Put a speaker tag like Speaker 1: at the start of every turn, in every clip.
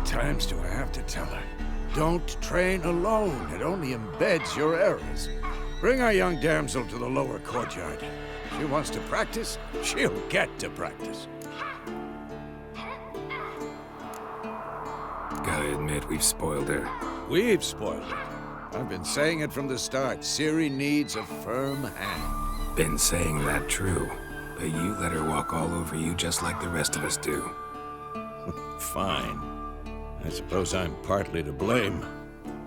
Speaker 1: times do I have to tell her? Don't train alone. It only embeds your errors. Bring our young damsel to the lower courtyard. She wants to practice, she'll get to practice.
Speaker 2: Gotta admit, we've spoiled her.
Speaker 1: We've spoiled her. I've been saying it from the start. Ciri needs a firm hand.
Speaker 2: Been saying that true, but you let her walk all over you just like the rest of us do.
Speaker 1: Fine. I suppose I'm partly to blame.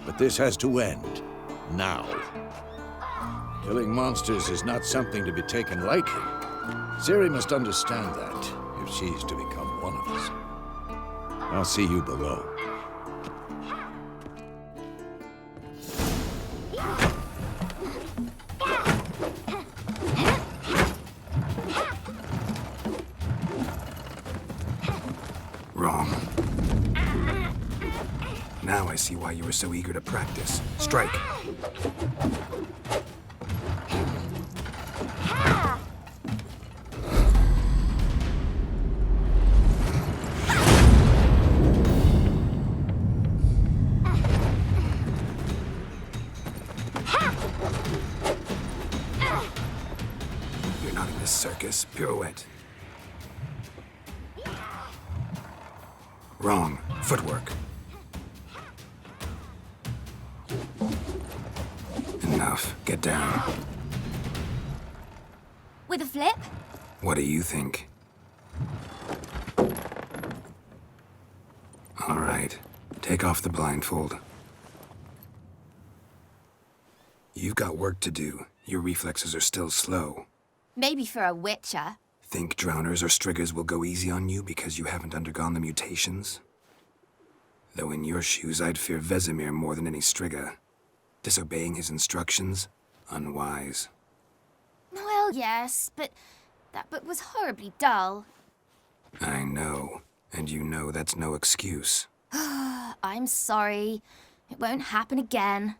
Speaker 1: But this has to end. Now. Killing monsters is not something to be taken lightly. Ciri must understand that, if she's to become one of us. I'll see you below.
Speaker 2: Wrong. Now I see why you were so eager to practice. Strike. You're not in this circus. Pirouette. Wrong. Footwork. Enough. Get down.
Speaker 3: With a flip?
Speaker 2: What do you think? All right. Take off the blindfold. You've got work to do. Your reflexes are still slow.
Speaker 3: Maybe for a witcher.
Speaker 2: Think drowners or striggers will go easy on you because you haven't undergone the mutations? Though in your shoes, I'd fear Vesemir more than any strigger. Disobeying his instructions? Unwise.
Speaker 3: Well, yes, but that book was horribly dull.
Speaker 2: I know. And you know that's no excuse.
Speaker 3: I'm sorry. It won't happen again.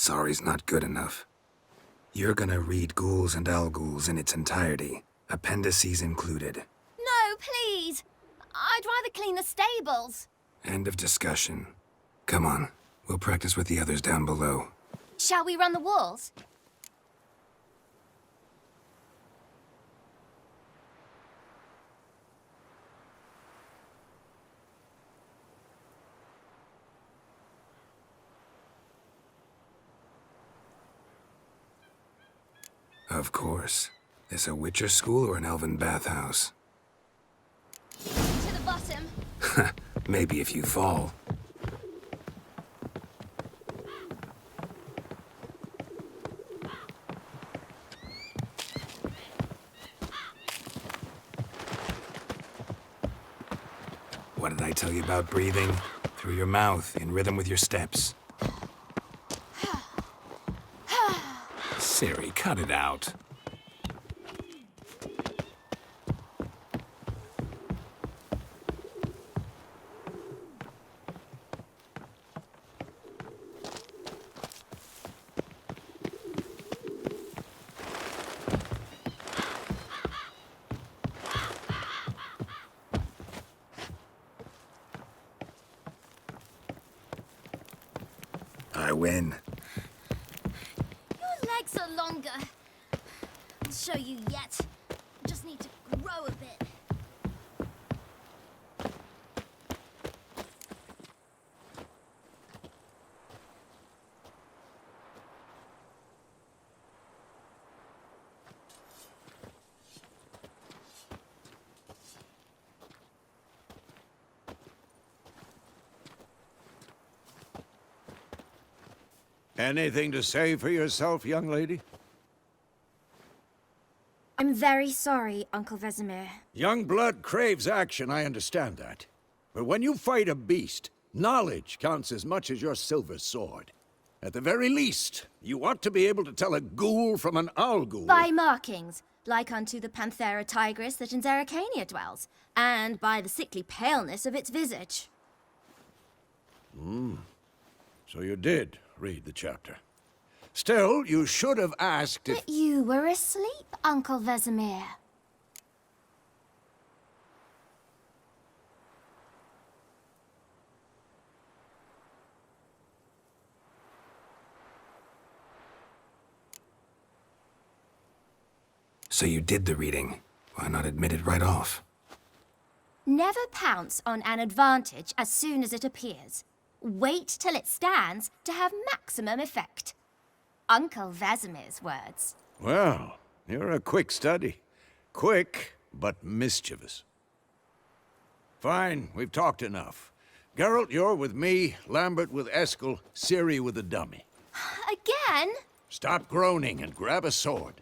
Speaker 2: sorry's not good enough. You're gonna read Ghouls and Al-Ghouls in its entirety, appendices included.
Speaker 3: No, please! I'd rather clean the stables.
Speaker 2: End of discussion. Come on, we'll practice with the others down below.
Speaker 3: Shall we run the walls?
Speaker 2: Of course. This a Witcher school or an elven bathhouse?
Speaker 3: To the bottom.
Speaker 2: Maybe if you fall. What did I tell you about breathing? Through your mouth, in rhythm with your steps. Ciri, cut it out. I win.
Speaker 3: Your legs are longer. I'll show you yet. Just need to grow a bit.
Speaker 1: Anything to say for yourself, young lady?
Speaker 3: I'm very sorry, Uncle Vesemir.
Speaker 1: Young blood craves action, I understand that. But when you fight a beast, knowledge counts as much as your silver sword. At the very least, you ought to be able to tell a ghoul from an Al-Ghul.
Speaker 3: By markings, like unto the Panthera tigris that in Zerrikania dwells, and by the sickly paleness of its visage.
Speaker 1: So you did read the chapter. Still, you should have asked if...
Speaker 3: But you were asleep, Uncle Vesemir.
Speaker 2: So you did the reading. Why not admit it right off?
Speaker 3: Never pounce on an advantage as soon as it appears. Wait till it stands to have maximum effect. Uncle Vesemir's words.
Speaker 1: Well, you're a quick study. Quick, but mischievous. Fine, we've talked enough. Geralt, you're with me, Lambert with Eskel, Ciri with the dummy.
Speaker 3: Again?
Speaker 1: Stop groaning and grab a sword.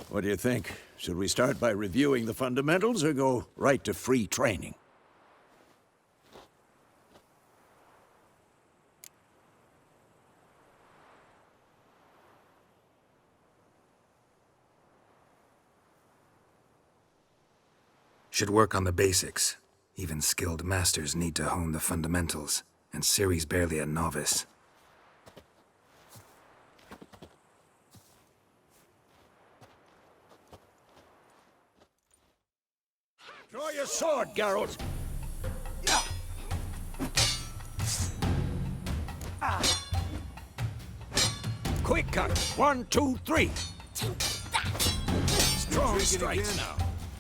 Speaker 1: What do you think? Should we start by reviewing the fundamentals or go right to free training?
Speaker 2: Should work on the basics. Even skilled masters need to hone the fundamentals, and Ciri's barely a novice.
Speaker 1: Draw your sword, Geralt! Quick cut! 1, 2, 3! Strong strikes now.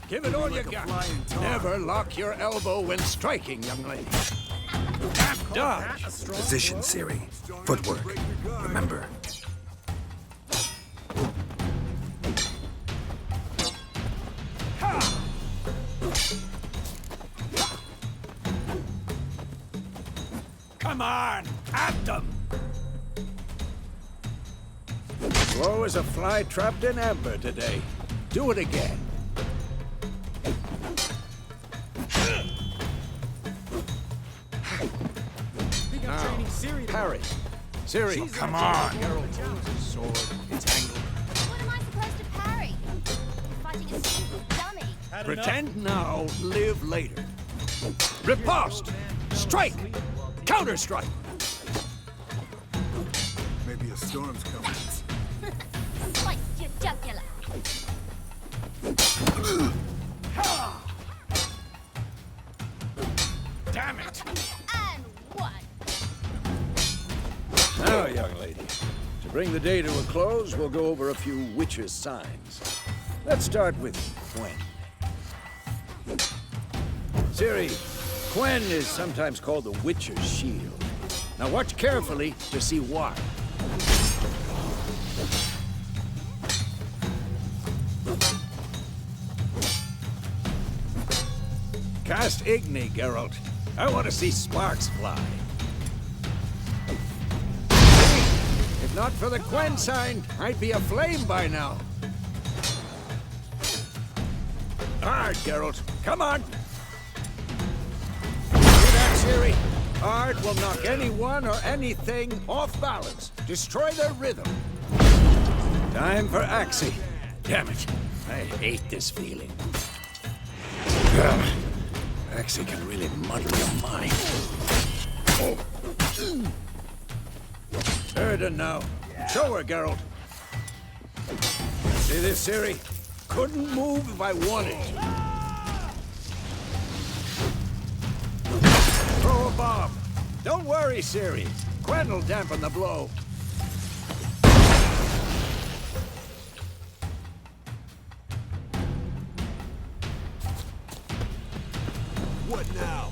Speaker 1: Give it all you got. Never lock your elbow when striking, young lady. Dodge!
Speaker 2: Position, Ciri. Footwork. Remember.
Speaker 1: Come on! At them! Slow as a fly trapped in amber today. Do it again. Now, parry. Ciri, come on! Geralt moves his sword. It's angled.
Speaker 3: What am I supposed to parry? Fighting a stupid dummy.
Speaker 1: Pretend now, live later. Riposte! Strike! Counter-strike!
Speaker 4: Maybe a storm's coming.
Speaker 3: Slice your jugular.
Speaker 1: Damn it!
Speaker 3: And one.
Speaker 1: Now, young lady, to bring the day to a close, we'll go over a few witches' signs. Let's start with Quen. Ciri, Quen is sometimes called the Witcher's Shield. Now watch carefully to see why. Cast Igni, Geralt. I want to see sparks fly. If not for the Quen sign, I'd be aflame by now. Hard, Geralt. Come on! Hear that, Ciri? Art will knock anyone or anything off balance. Destroy their rhythm. Time for Axii. Damn it. I hate this feeling. Axii can really muddle your mind. Erden now. Show her, Geralt. See this, Ciri? Couldn't move if I wanted to. Throw a bomb. Don't worry, Ciri. Quen will dampen the blow.
Speaker 4: What now?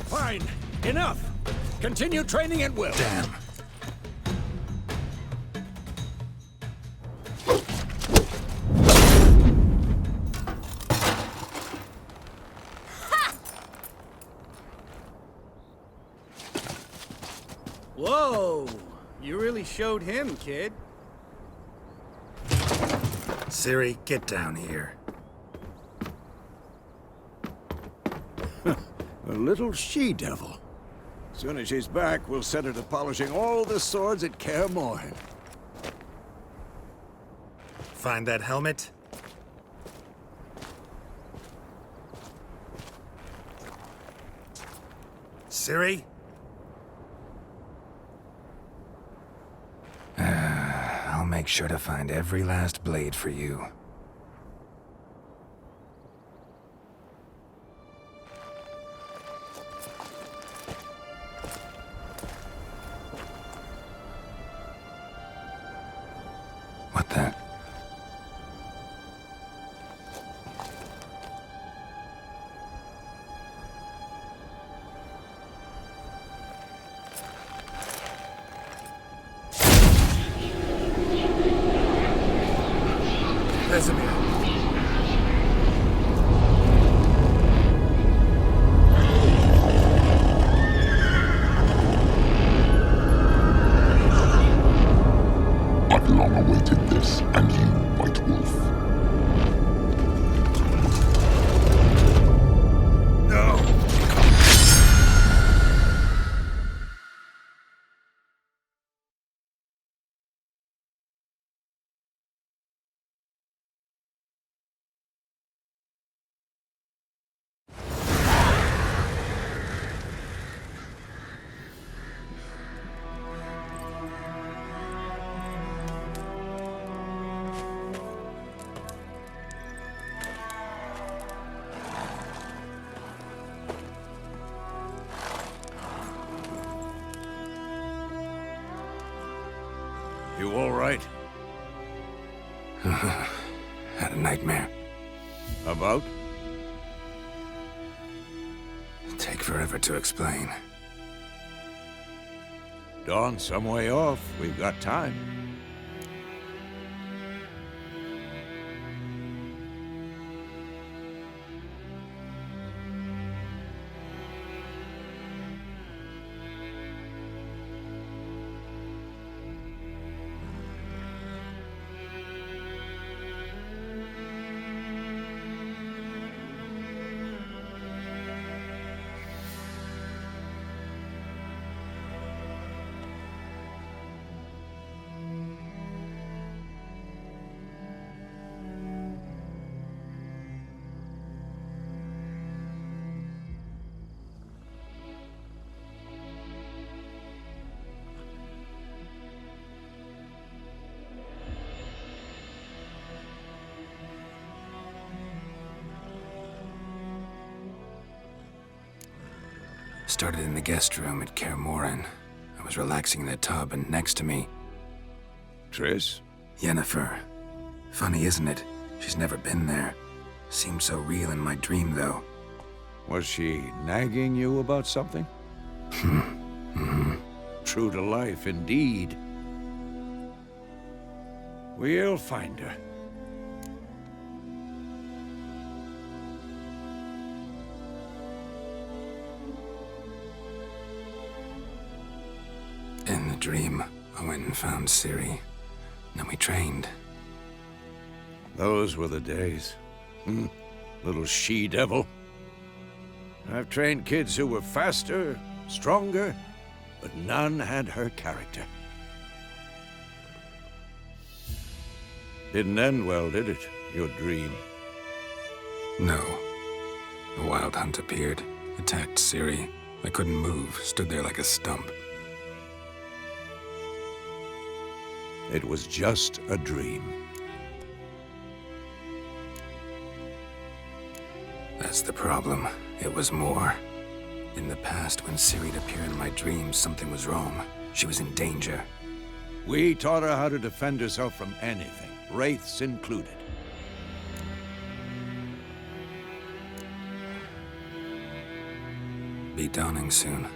Speaker 1: Fine. Enough. Continue training at will.
Speaker 2: Damn.
Speaker 5: Whoa! You really showed him, kid.
Speaker 2: Ciri, get down here.
Speaker 1: A little she-devil. Soon as she's back, we'll set her to polishing all the swords at Kaer Morhen.
Speaker 2: Find that helmet? Ciri? I'll make sure to find every last blade for you. What the? Vesemir.
Speaker 6: I've long awaited this, and you, White Wolf.
Speaker 2: No!
Speaker 1: You all right?
Speaker 2: Had a nightmare.
Speaker 1: About?
Speaker 2: Take forever to explain.
Speaker 1: Dawn's some way off. We've got time.
Speaker 2: Started in the guest room at Kaer Morhen. I was relaxing in the tub, and next to me,
Speaker 1: Triss?
Speaker 2: Yennefer. Funny, isn't it? She's never been there. Seemed so real in my dream, though.
Speaker 1: Was she nagging you about something? True to life, indeed. We'll find her.
Speaker 2: In the dream, I went and found Ciri. Then we trained.
Speaker 1: Those were the days. Little she-devil. I've trained kids who were faster, stronger, but none had her character. Didn't end well, did it? Your dream?
Speaker 2: No. A wild hunt appeared, attacked Ciri. I couldn't move, stood there like a stump.
Speaker 1: It was just a dream.
Speaker 2: That's the problem. It was more. In the past, when Ciri'd appear in my dreams, something was wrong. She was in danger.
Speaker 1: We taught her how to defend herself from anything, wraiths included.
Speaker 2: Be dawning soon.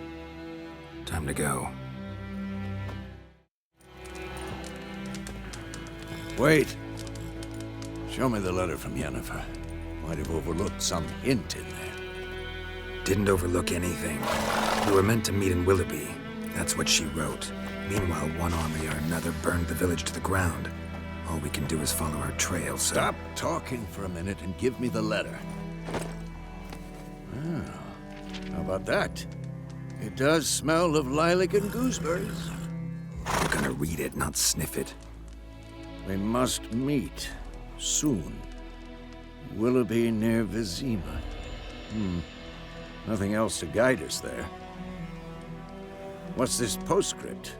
Speaker 2: Time to go.
Speaker 1: Wait. Show me the letter from Yennefer. Might have overlooked some hint in there.
Speaker 2: Didn't overlook anything. We were meant to meet in Willoughby. That's what she wrote. Meanwhile, one army or another burned the village to the ground. All we can do is follow her trail, so...
Speaker 1: Stop talking for a minute and give me the letter. Ah, how about that? It does smell of lilac and gooseberries.
Speaker 2: We're gonna read it, not sniff it.
Speaker 1: We must meet soon. Willoughby near Vizima. Nothing else to guide us there. What's this postscript?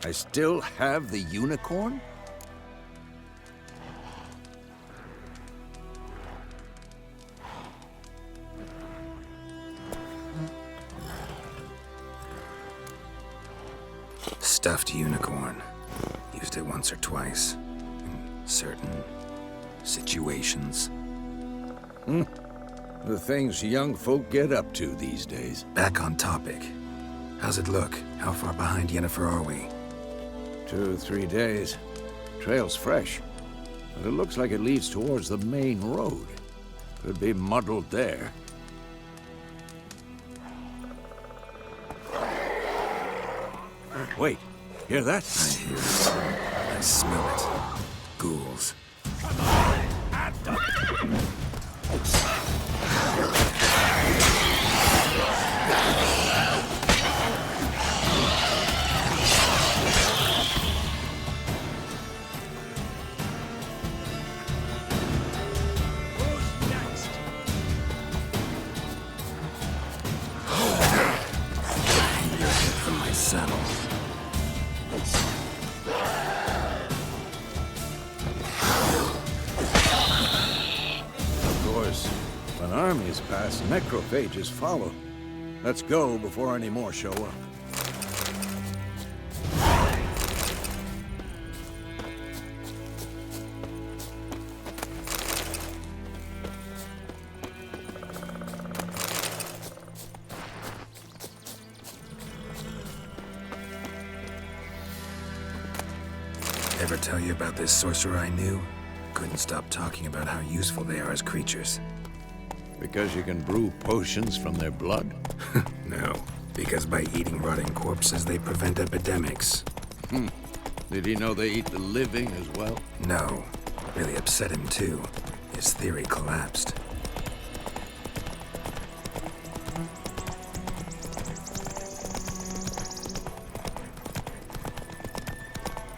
Speaker 1: I still have the unicorn?
Speaker 2: Stuffed unicorn. Used it once or twice. In certain situations.
Speaker 1: The things young folk get up to these days.
Speaker 2: Back on topic. How's it look? How far behind Yennefer are we?
Speaker 1: 2 or 3 days. Trail's fresh, but it looks like it leads towards the main road. Could be muddled there. Wait, hear that?
Speaker 2: I hear it. I smell it. Ghouls. From my saddle.
Speaker 1: Of course, when armies pass, necrophages follow. Let's go before any more show up.
Speaker 2: Ever tell you about this sorcerer I knew? Couldn't stop talking about how useful they are as creatures.
Speaker 1: Because you can brew potions from their blood?
Speaker 2: No, because by eating rotting corpses, they prevent epidemics.
Speaker 1: Did he know they eat the living as well?
Speaker 2: No, really upset him too. His theory collapsed.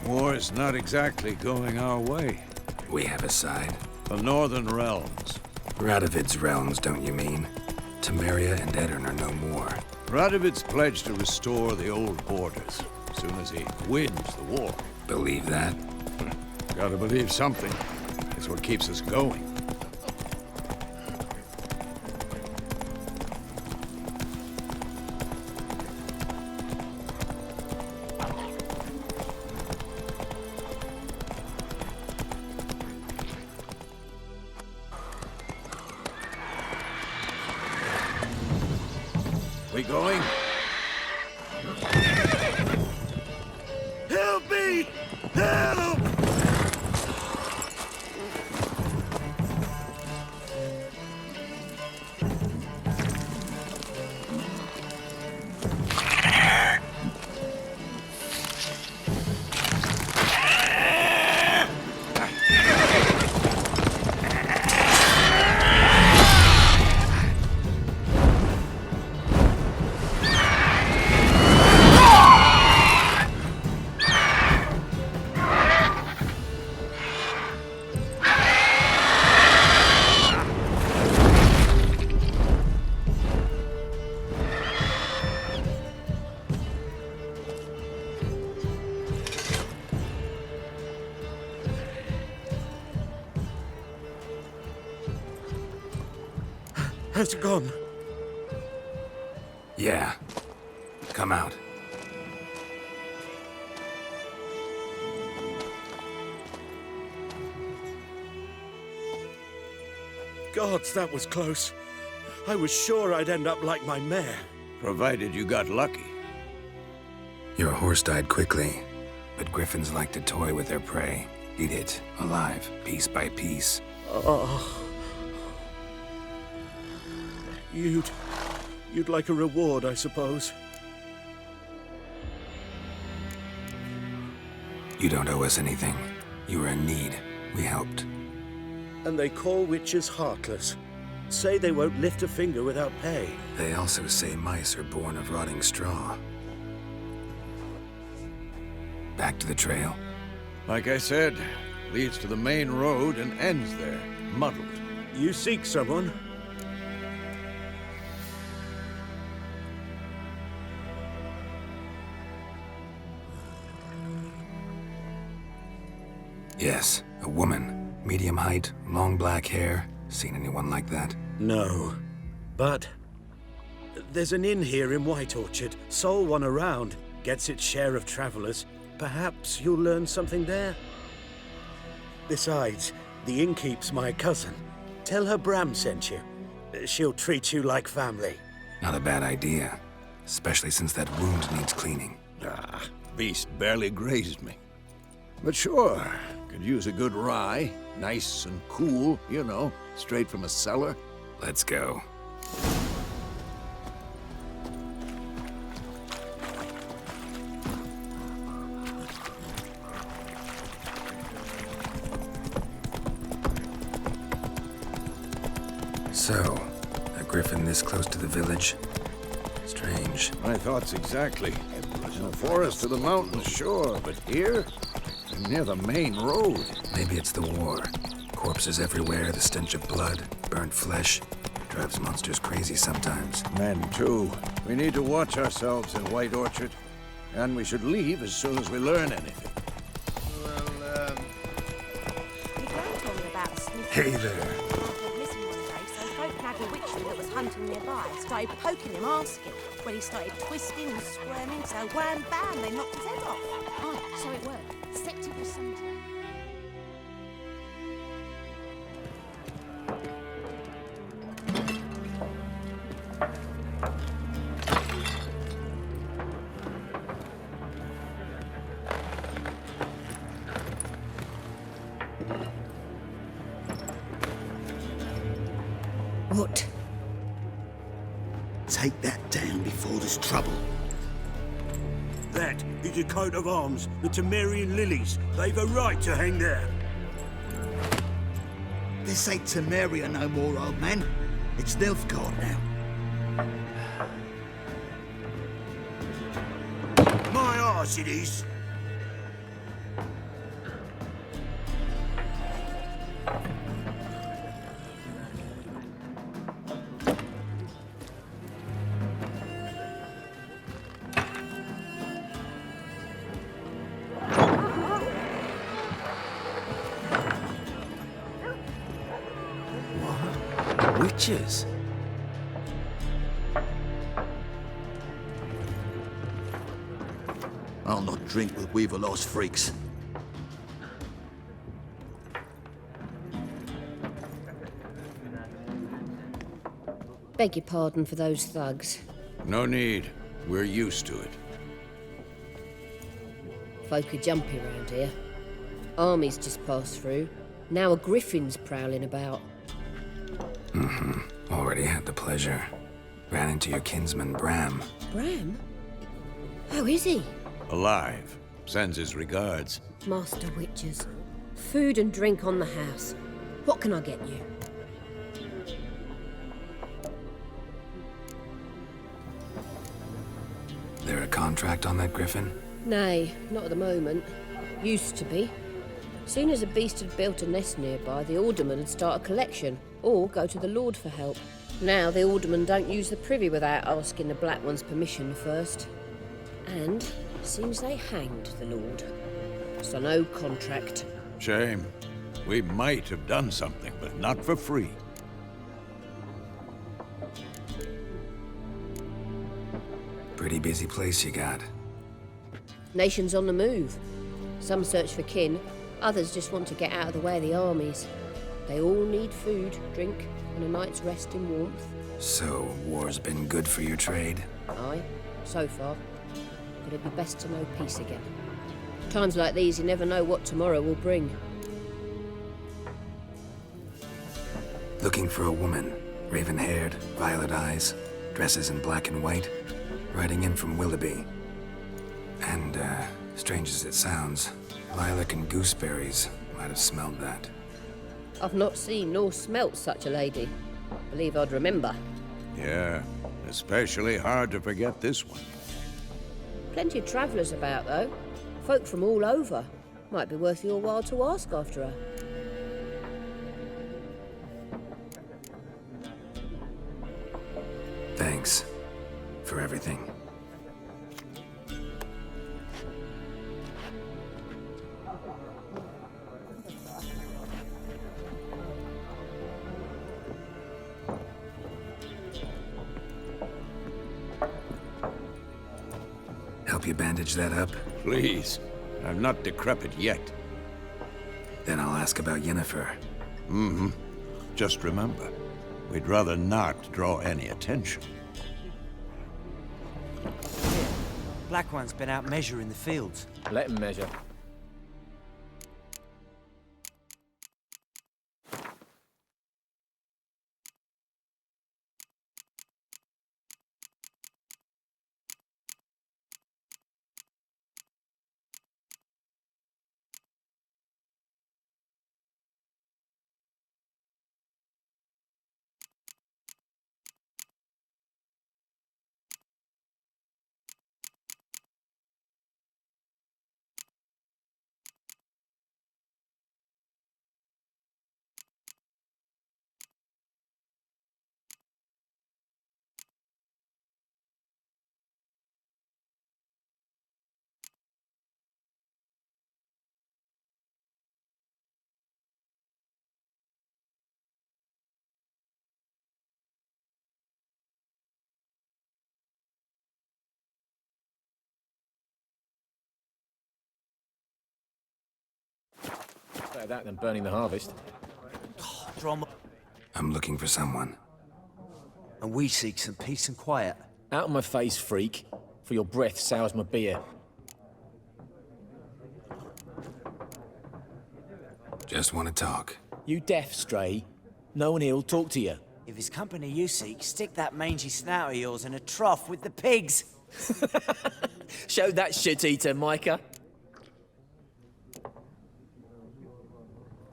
Speaker 1: War's not exactly going our way.
Speaker 2: We have a side.
Speaker 1: The Northern Realms.
Speaker 2: Radovid's realms, don't you mean? Temeria and Edirn are no more.
Speaker 1: Radovid's pledged to restore the old borders as soon as he wins the war.
Speaker 2: Believe that?
Speaker 1: Gotta believe something. It's what keeps us going. we going?
Speaker 4: Help me! Help!
Speaker 5: Has it gone?
Speaker 2: Yeah. Come out.
Speaker 5: Gods, that was close. I was sure I'd end up like my mare.
Speaker 1: Provided you got lucky.
Speaker 2: Your horse died quickly, but griffins like to toy with their prey. Eat it, alive, piece by piece.
Speaker 5: Oh. You'd like a reward, I suppose.
Speaker 2: You don't owe us anything. You were in need. We helped.
Speaker 5: And they call witches heartless. Say they won't lift a finger without pay.
Speaker 2: They also say mice are born of rotting straw. Back to the trail.
Speaker 1: Like I said, leads to the main road and ends there, muddled.
Speaker 5: You seek someone?
Speaker 2: Yes, a woman. Medium height, long black hair. Seen anyone like that?
Speaker 5: No. But there's an inn here in White Orchard. Sole one around. Gets its share of travelers. Perhaps you'll learn something there? Besides, the innkeep's my cousin. Tell her Bram sent you. She'll treat you like family.
Speaker 2: Not a bad idea. Especially since that wound needs cleaning.
Speaker 1: Ah, beast barely grazed me. But sure, could use a good rye. Nice and cool, you know, straight from a cellar.
Speaker 2: Let's go. So, a griffin this close to the village? Strange.
Speaker 1: My thoughts exactly. In the forest to the mountains, sure, but here? Near the main road.
Speaker 2: Maybe it's the war. Corpses everywhere, the stench of blood, burnt flesh. Drives monsters crazy sometimes.
Speaker 1: Men, too. We need to watch ourselves in White Orchard. And we should leave as soon as we learn anything.
Speaker 7: My gran told me about a sneaky
Speaker 2: Hey there.
Speaker 7: went missing one day, so folk had a witchery that was hunting nearby. Started poking him, asking. When he started twisting and squirming, so wham bam, they knocked his head off.
Speaker 3: Oh, so it worked. Septic was something.
Speaker 8: What? Take that down before there's trouble.
Speaker 5: That is a coat of arms, the Temerian lilies. They've a right to hang there.
Speaker 8: This ain't Temeria no more, old man. It's Nilfgaard now.
Speaker 5: My arse it is.
Speaker 2: Witches?
Speaker 8: I'll not drink with Weaverlost freaks.
Speaker 9: Beg your pardon for those thugs.
Speaker 1: No need. We're used to it.
Speaker 9: Folk are jumpy around here. Armies just passed through. Now a griffin's prowling about.
Speaker 2: Already had the pleasure. Ran into your kinsman, Bram.
Speaker 9: Bram? How is he?
Speaker 1: Alive. Sends his regards.
Speaker 9: Master Witchers. Food and drink on the house. What can I get you?
Speaker 2: There a contract on that griffin?
Speaker 9: Nay, not at the moment. Used to be. Soon as a beast had built a nest nearby, the alderman would start a collection, or go to the Lord for help. Now the aldermen don't use the privy without asking the Black One's permission first. And seems they hanged the Lord. So no contract.
Speaker 1: Shame. We might have done something, but not for free.
Speaker 2: Pretty busy place you got.
Speaker 9: Nations on the move. Some search for kin, others just want to get out of the way of the armies. They all need food, drink, and a night's rest in warmth.
Speaker 2: So, war's been good for your trade?
Speaker 9: Aye, so far. But it'd be best to know peace again. Times like these, you never know what tomorrow will bring.
Speaker 2: Looking for a woman. Raven-haired, violet eyes, dresses in black and white. Riding in from Willoughby. And, strange as it sounds, lilac and gooseberries might have smelled that.
Speaker 9: I've not seen nor smelt such a lady. Believe I'd remember.
Speaker 1: Yeah, especially hard to forget this one.
Speaker 9: Plenty of travellers about, though. Folk from all over. Might be worth your while to ask after her.
Speaker 2: Thanks for everything. Help you bandage that up?
Speaker 1: Please. I'm not decrepit yet.
Speaker 2: Then I'll ask about Yennefer.
Speaker 1: Just remember, we'd rather not draw any attention.
Speaker 10: Black One's been out measuring the fields.
Speaker 11: Let him measure. Better that than burning the harvest.
Speaker 10: Drama.
Speaker 2: I'm looking for someone.
Speaker 10: And we seek some peace and quiet.
Speaker 11: Out of my face, freak. For your breath sours my beer.
Speaker 2: Just want to talk.
Speaker 11: You deaf, Stray? No one here'll talk to you.
Speaker 10: If it's company you seek, stick that mangy snout of yours in a trough with the pigs.
Speaker 11: Show that shit-eater, Micah.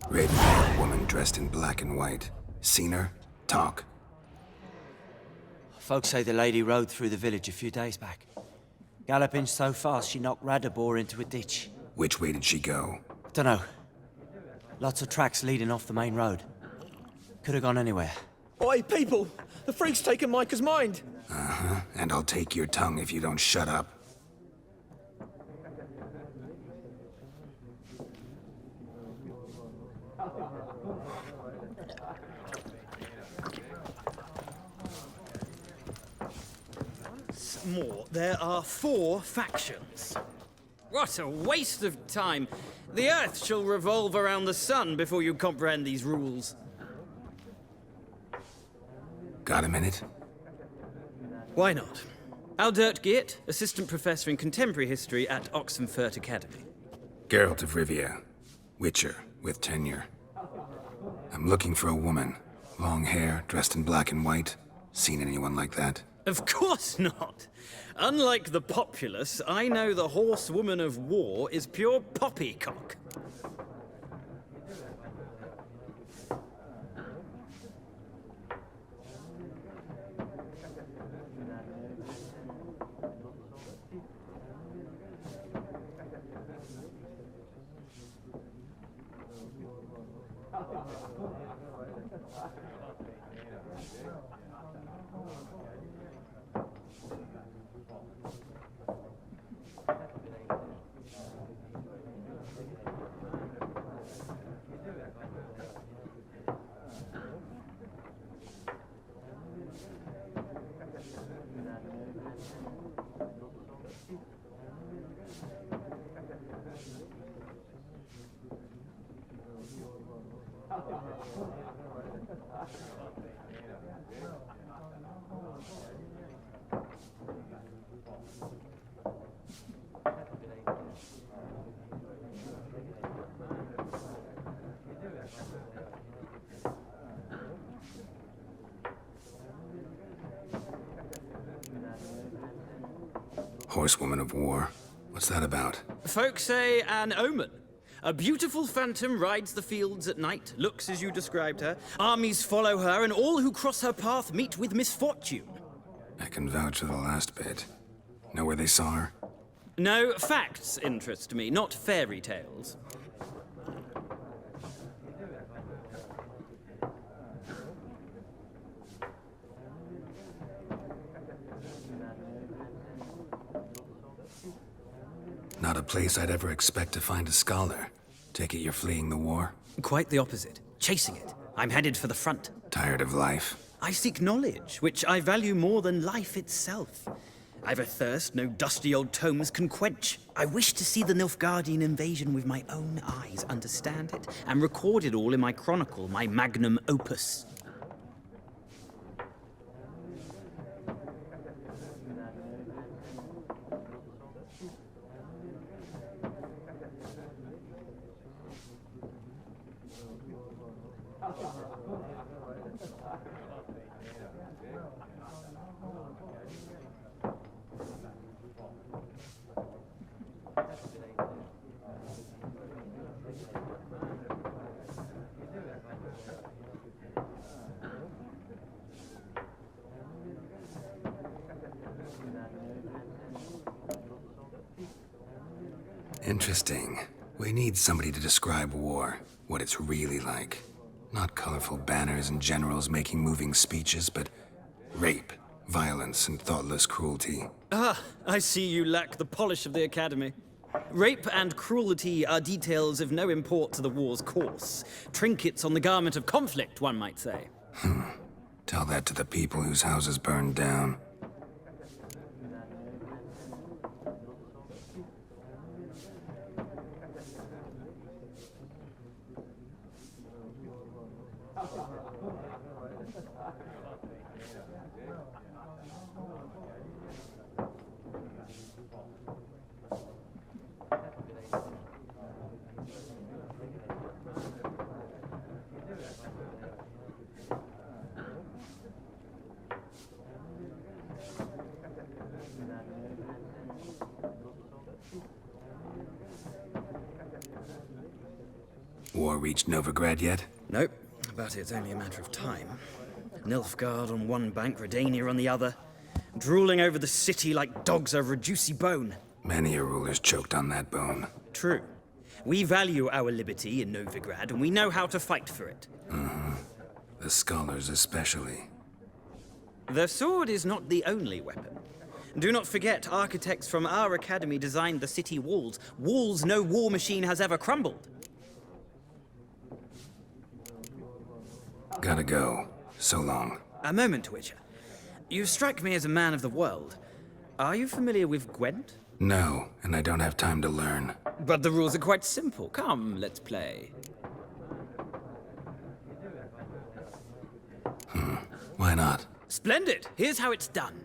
Speaker 2: Raven-haired woman dressed in black and white. Seen her? Talk.
Speaker 10: Folks say the lady rode through the village a few days back. Galloping so fast she knocked Radabor into a ditch.
Speaker 2: Which way did she go?
Speaker 10: Dunno. Lots of tracks leading off the main road. Could have gone anywhere.
Speaker 11: Oi, people! The freak's taken Micah's mind!
Speaker 2: Uh-huh. And I'll take your tongue if you don't shut up.
Speaker 12: More, there are 4 factions. What a waste of time! The Earth shall revolve around the sun before you comprehend these rules.
Speaker 2: Got a minute?
Speaker 12: Why not? Aldert Geert, Assistant Professor in Contemporary History at Oxenfurt Academy.
Speaker 2: Geralt of Rivia, Witcher with tenure. I'm looking for a woman. Long hair, dressed in black and white. Seen anyone like that?
Speaker 12: Of course not. Unlike the populace, I know the horsewoman of war is pure poppycock.
Speaker 2: Horsewoman of war. What's that about?
Speaker 12: Folk say an omen. A beautiful phantom rides the fields at night, looks as you described her. Armies follow her, and all who cross her path meet with misfortune.
Speaker 2: I can vouch for the last bit. Know where they saw her?
Speaker 12: No, facts interest me, not fairy tales.
Speaker 2: Not a place I'd ever expect to find a scholar. Take it you're fleeing the war?
Speaker 12: Quite the opposite. Chasing it. I'm headed for the front.
Speaker 2: Tired of life?
Speaker 12: I seek knowledge, which I value more than life itself. I've a thirst no dusty old tomes can quench. I wish to see the Nilfgaardian invasion with my own eyes, understand it, and record it all in my chronicle, my magnum opus.
Speaker 2: Interesting. We need somebody to describe war, what it's really like. Not colorful banners and generals making moving speeches, but rape, violence, and thoughtless cruelty.
Speaker 12: Ah, I see you lack the polish of the Academy. Rape and cruelty are details of no import to the war's course. Trinkets on the garment of conflict, one might say.
Speaker 2: Tell that to the people whose houses burned down. War reached Novigrad yet?
Speaker 12: Nope, but it's only a matter of time. Nilfgaard on one bank, Redania on the other, drooling over the city like dogs over a juicy bone.
Speaker 2: Many a ruler's choked on that bone.
Speaker 12: True. We value our liberty in Novigrad, and we know how to fight for it.
Speaker 2: The scholars especially.
Speaker 12: The sword is not the only weapon. Do not forget, architects from our academy designed the city walls. Walls no war machine has ever crumbled.
Speaker 2: Gotta go. So long.
Speaker 12: A moment, Witcher. You strike me as a man of the world. Are you familiar with Gwent?
Speaker 2: No, and I don't have time to learn.
Speaker 12: But the rules are quite simple. Come, let's play.
Speaker 2: Why not?
Speaker 12: Splendid. Here's how it's done.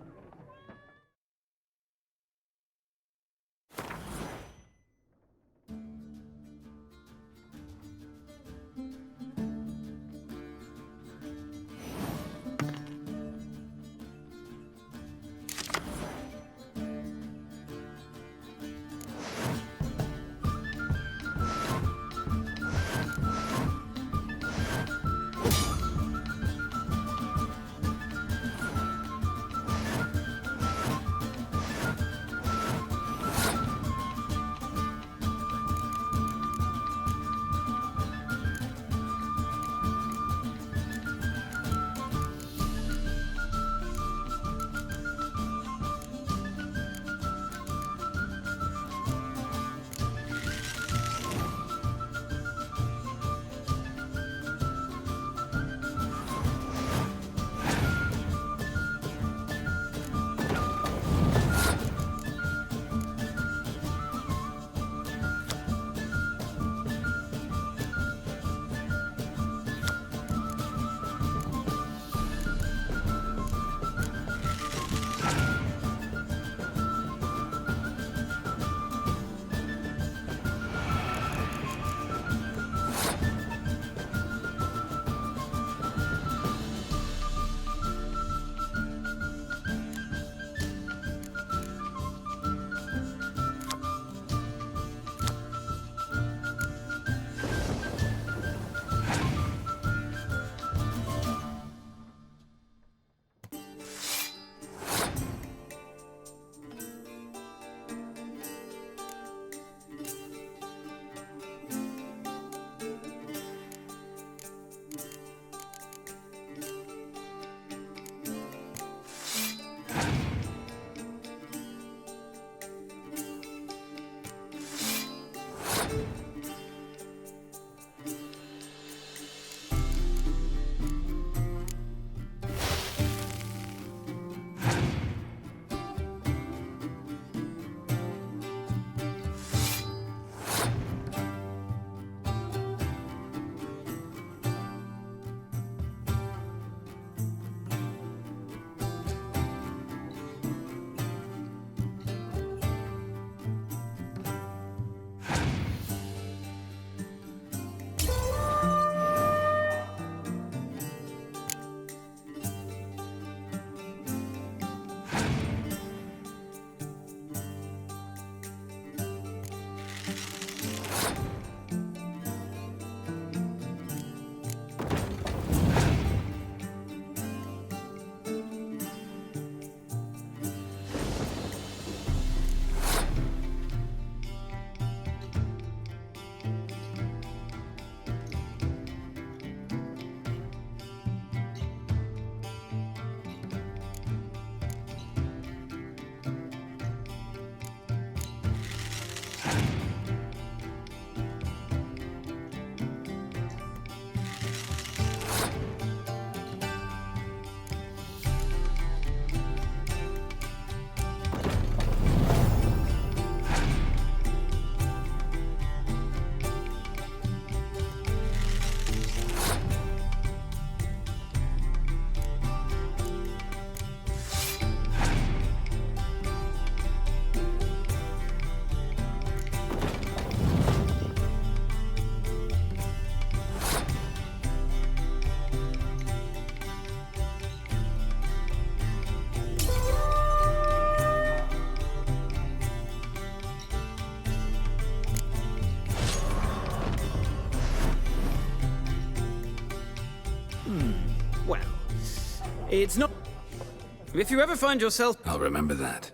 Speaker 12: It's not... If you ever find yourself...
Speaker 2: I'll remember that.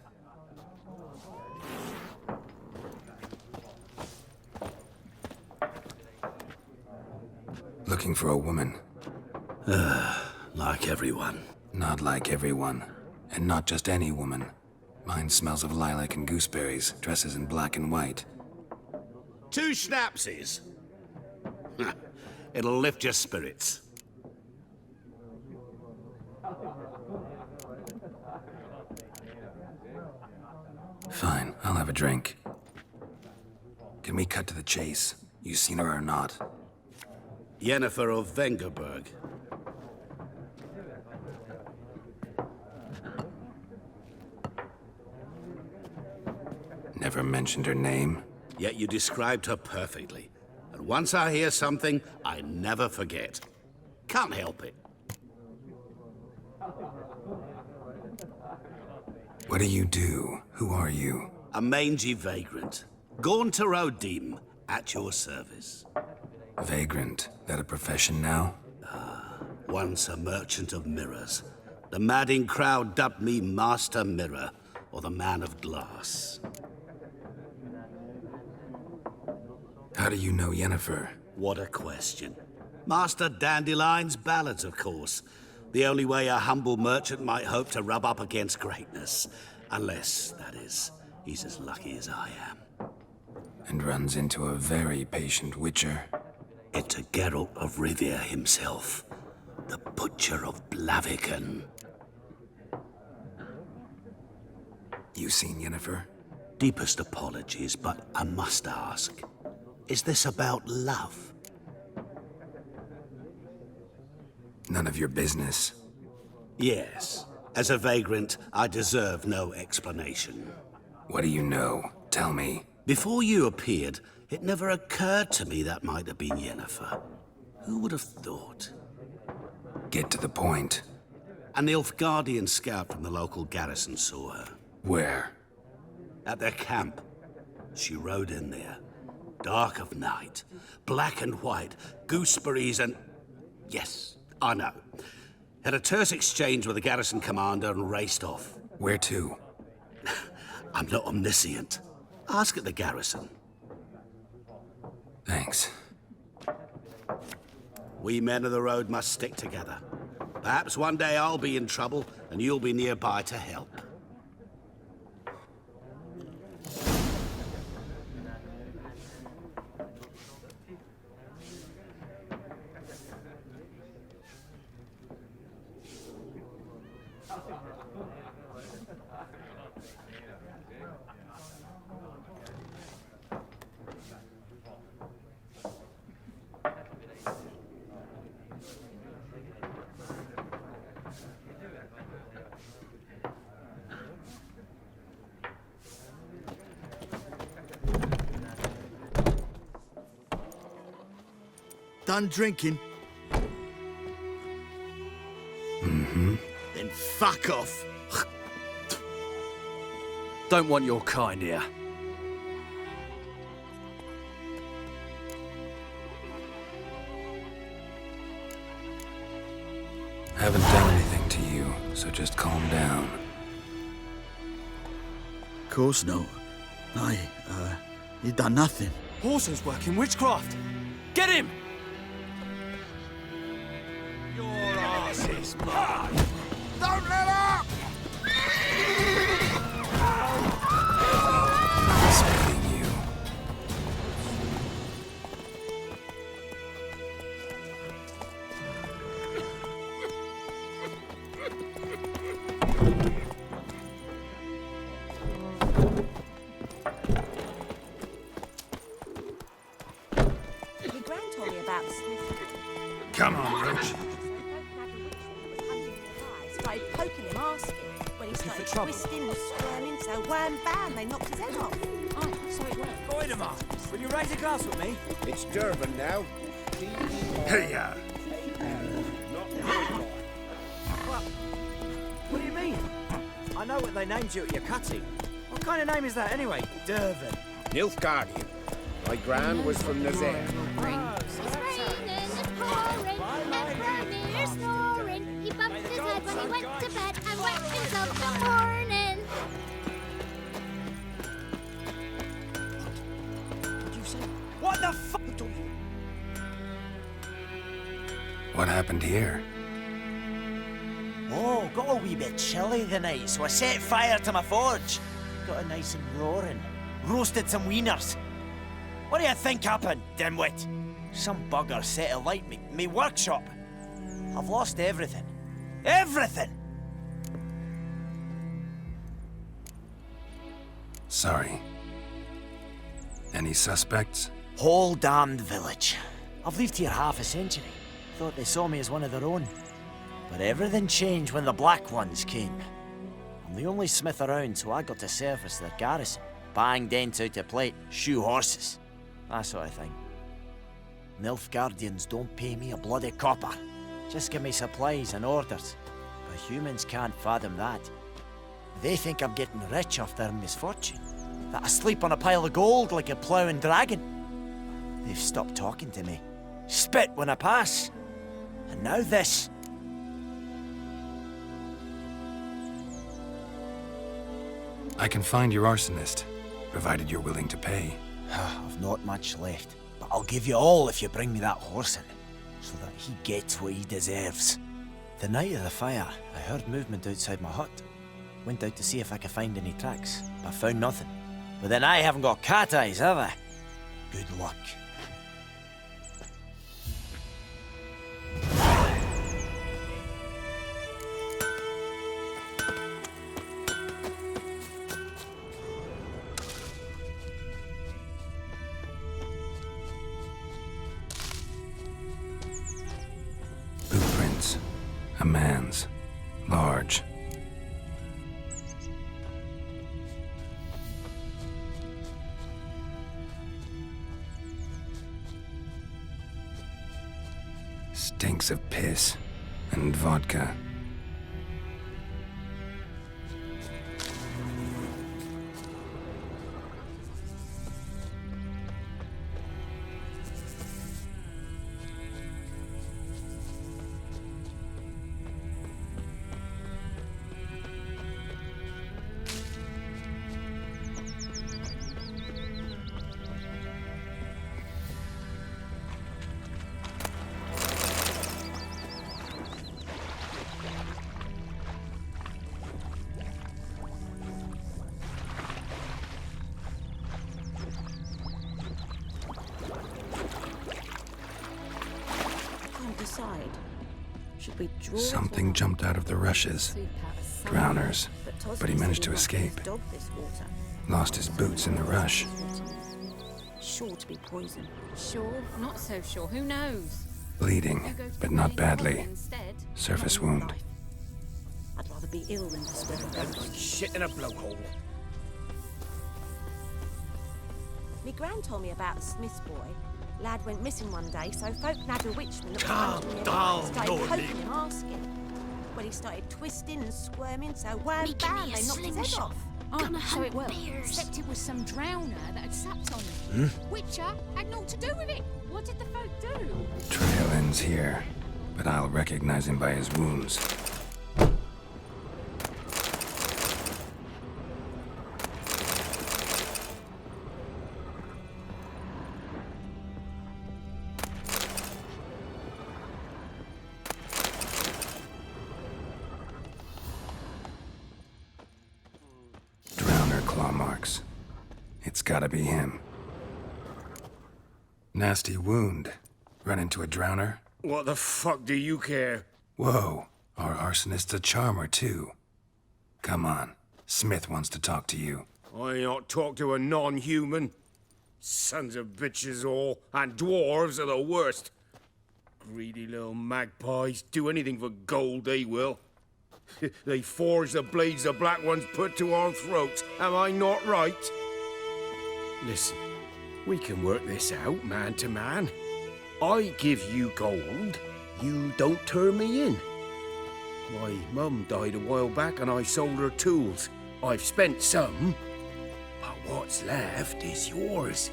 Speaker 2: Looking for a woman.
Speaker 13: Like everyone.
Speaker 2: Not like everyone. And not just any woman. Mine smells of lilac and gooseberries, dresses in black and white.
Speaker 13: 2 schnapsies. It'll lift your spirits.
Speaker 2: Fine, I'll have a drink. Can we cut to the chase? You seen her or not?
Speaker 13: Yennefer of Vengerberg.
Speaker 2: Never mentioned her name.
Speaker 13: Yet you described her perfectly. And once I hear something, I never forget. Can't help it.
Speaker 2: What do you do? Who are you?
Speaker 13: A mangy vagrant. Gaunter O'Deem, at your service.
Speaker 2: Vagrant? That a profession now?
Speaker 13: Once a merchant of mirrors. The madding crowd dubbed me Master Mirror, or the Man of Glass.
Speaker 2: How do you know Yennefer?
Speaker 13: What a question. Master Dandelion's ballads, of course. The only way a humble merchant might hope to rub up against greatness. Unless, that is, he's as lucky as I am.
Speaker 2: And runs into a very patient witcher.
Speaker 13: Into Geralt of Rivia himself. The Butcher of Blaviken.
Speaker 2: You seen Yennefer?
Speaker 13: Deepest apologies, but I must ask. Is this about love?
Speaker 2: None of your business.
Speaker 13: Yes. As a vagrant, I deserve no explanation.
Speaker 2: What do you know? Tell me.
Speaker 13: Before you appeared, it never occurred to me that might have been Yennefer. Who would have thought?
Speaker 2: Get to the point.
Speaker 13: An Nilfgaardian scout from the local garrison saw her.
Speaker 2: Where?
Speaker 13: At their camp. She rode in there. Dark of night. Black and white. Gooseberries and... Yes, I know. Had a terse exchange with the garrison commander and raced off.
Speaker 2: Where to?
Speaker 13: I'm not omniscient. Ask at the garrison.
Speaker 2: Thanks.
Speaker 13: We men of the road must stick together. Perhaps one day I'll be in trouble and you'll be nearby to help.
Speaker 8: Done drinking?
Speaker 2: Mm-hmm.
Speaker 8: Then fuck off.
Speaker 11: Don't want your kind here.
Speaker 2: I haven't done anything to you, so just calm down.
Speaker 8: Of course not. You done nothing.
Speaker 11: Horses working witchcraft. Get him!
Speaker 4: Your ass is mine. Don't let up!
Speaker 2: Spitting you.
Speaker 7: Your gran told me about the Smith.
Speaker 2: Come on, Roach.
Speaker 7: Started poking him, asking. When he started twisting and squirming, so wham bam, they knocked his head off. Oh, so it worked.
Speaker 10: Goidemar, will you raise a glass with me?
Speaker 4: It's Durban now.
Speaker 2: Hey, ya.
Speaker 10: What do you mean? I know what they named you at your cutting. What kind of name is that anyway? Durban.
Speaker 4: Nilfgaardian. My gran was from Nazaire.
Speaker 3: It's raining and pouring, and Branimir snoring. He bumped his head when he went
Speaker 10: What the fuck?
Speaker 2: What happened here?
Speaker 10: Oh, got a wee bit chilly the night, so I set fire to my forge. Got it nice and roaring. Roasted some wieners. What do you think happened, dimwit? Some bugger set alight me workshop. I've lost everything. Everything!
Speaker 2: Sorry. Any suspects?
Speaker 10: Whole damned village. I've lived here half a century. Thought they saw me as one of their own. But everything changed when the Black Ones came. I'm the only smith around, so I got to service their garrison. Bang dents out of plate, shoe horses. That sort of thing. Nilfgaardians don't pay me a bloody copper. Just give me supplies and orders. But humans can't fathom that. They think I'm getting rich off their misfortune. That I sleep on a pile of gold like a ploughing dragon. They've stopped talking to me. Spit when I pass. And now this.
Speaker 2: I can find your arsonist, provided you're willing to pay.
Speaker 10: I've not much left, but I'll give you all if you bring me that horse in, so that he gets what he deserves. The night of the fire, I heard movement outside my hut. Went out to see if I could find any tracks, but found nothing. But then I haven't got cat eyes, have I? Good luck.
Speaker 2: Footprints. A man's. Large. Stinks of piss and vodka.
Speaker 7: Decide. Should we draw
Speaker 2: Something jumped out of the rushes. Drowners. But he managed to escape. Lost his boots in the rush.
Speaker 7: Sure to be poison.
Speaker 14: Sure, not so sure. Who knows?
Speaker 2: Bleeding, but not badly. Surface wound.
Speaker 7: I'd rather be ill than to swear a ghost.
Speaker 11: Shit in a blowhole.
Speaker 7: Me gran told me about a Smith's boy. Lad went missing one day, so folk nabbed a witchman that was hunting nearby. Started poking him, asking. When he started twisting and squirming, so wham bam, they knocked his head off.
Speaker 14: Oh, so it worked. Except it was some drowner that had sapped on him. Witcher had naught to do with it. What did the folk do?
Speaker 2: Trail ends here, but I'll recognize him by his wounds. Claw marks. It's gotta be him. Nasty wound. Run into a drowner?
Speaker 5: What the fuck do you care?
Speaker 2: Whoa, our arsonist's a charmer too. Come on, Smith wants to talk to you.
Speaker 5: I ain't not talk to a non-human. Sons of bitches all, and dwarves are the worst. Greedy little magpies, do anything for gold, they will. They forge the blades the Black Ones put to our throats. Am I not right? Listen, we can work this out, man to man. I give you gold, you don't turn me in. My mum died a while back and I sold her tools. I've spent some, but what's left is yours.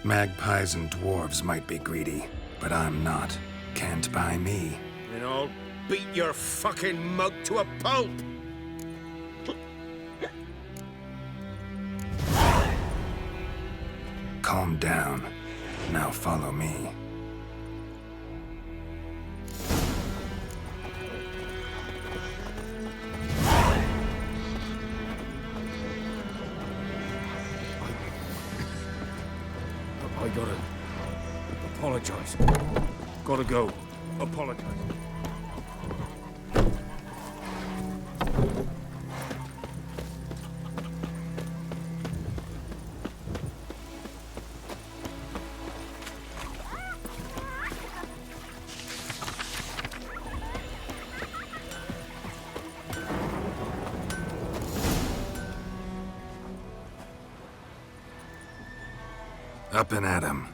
Speaker 2: Magpies and dwarves might be greedy, but I'm not. Can't buy me.
Speaker 5: Then I'll beat your fucking mug to a pulp!
Speaker 2: Calm down. Now follow me.
Speaker 5: I gotta apologize. Gotta go. Apologize.
Speaker 2: Up and at 'em.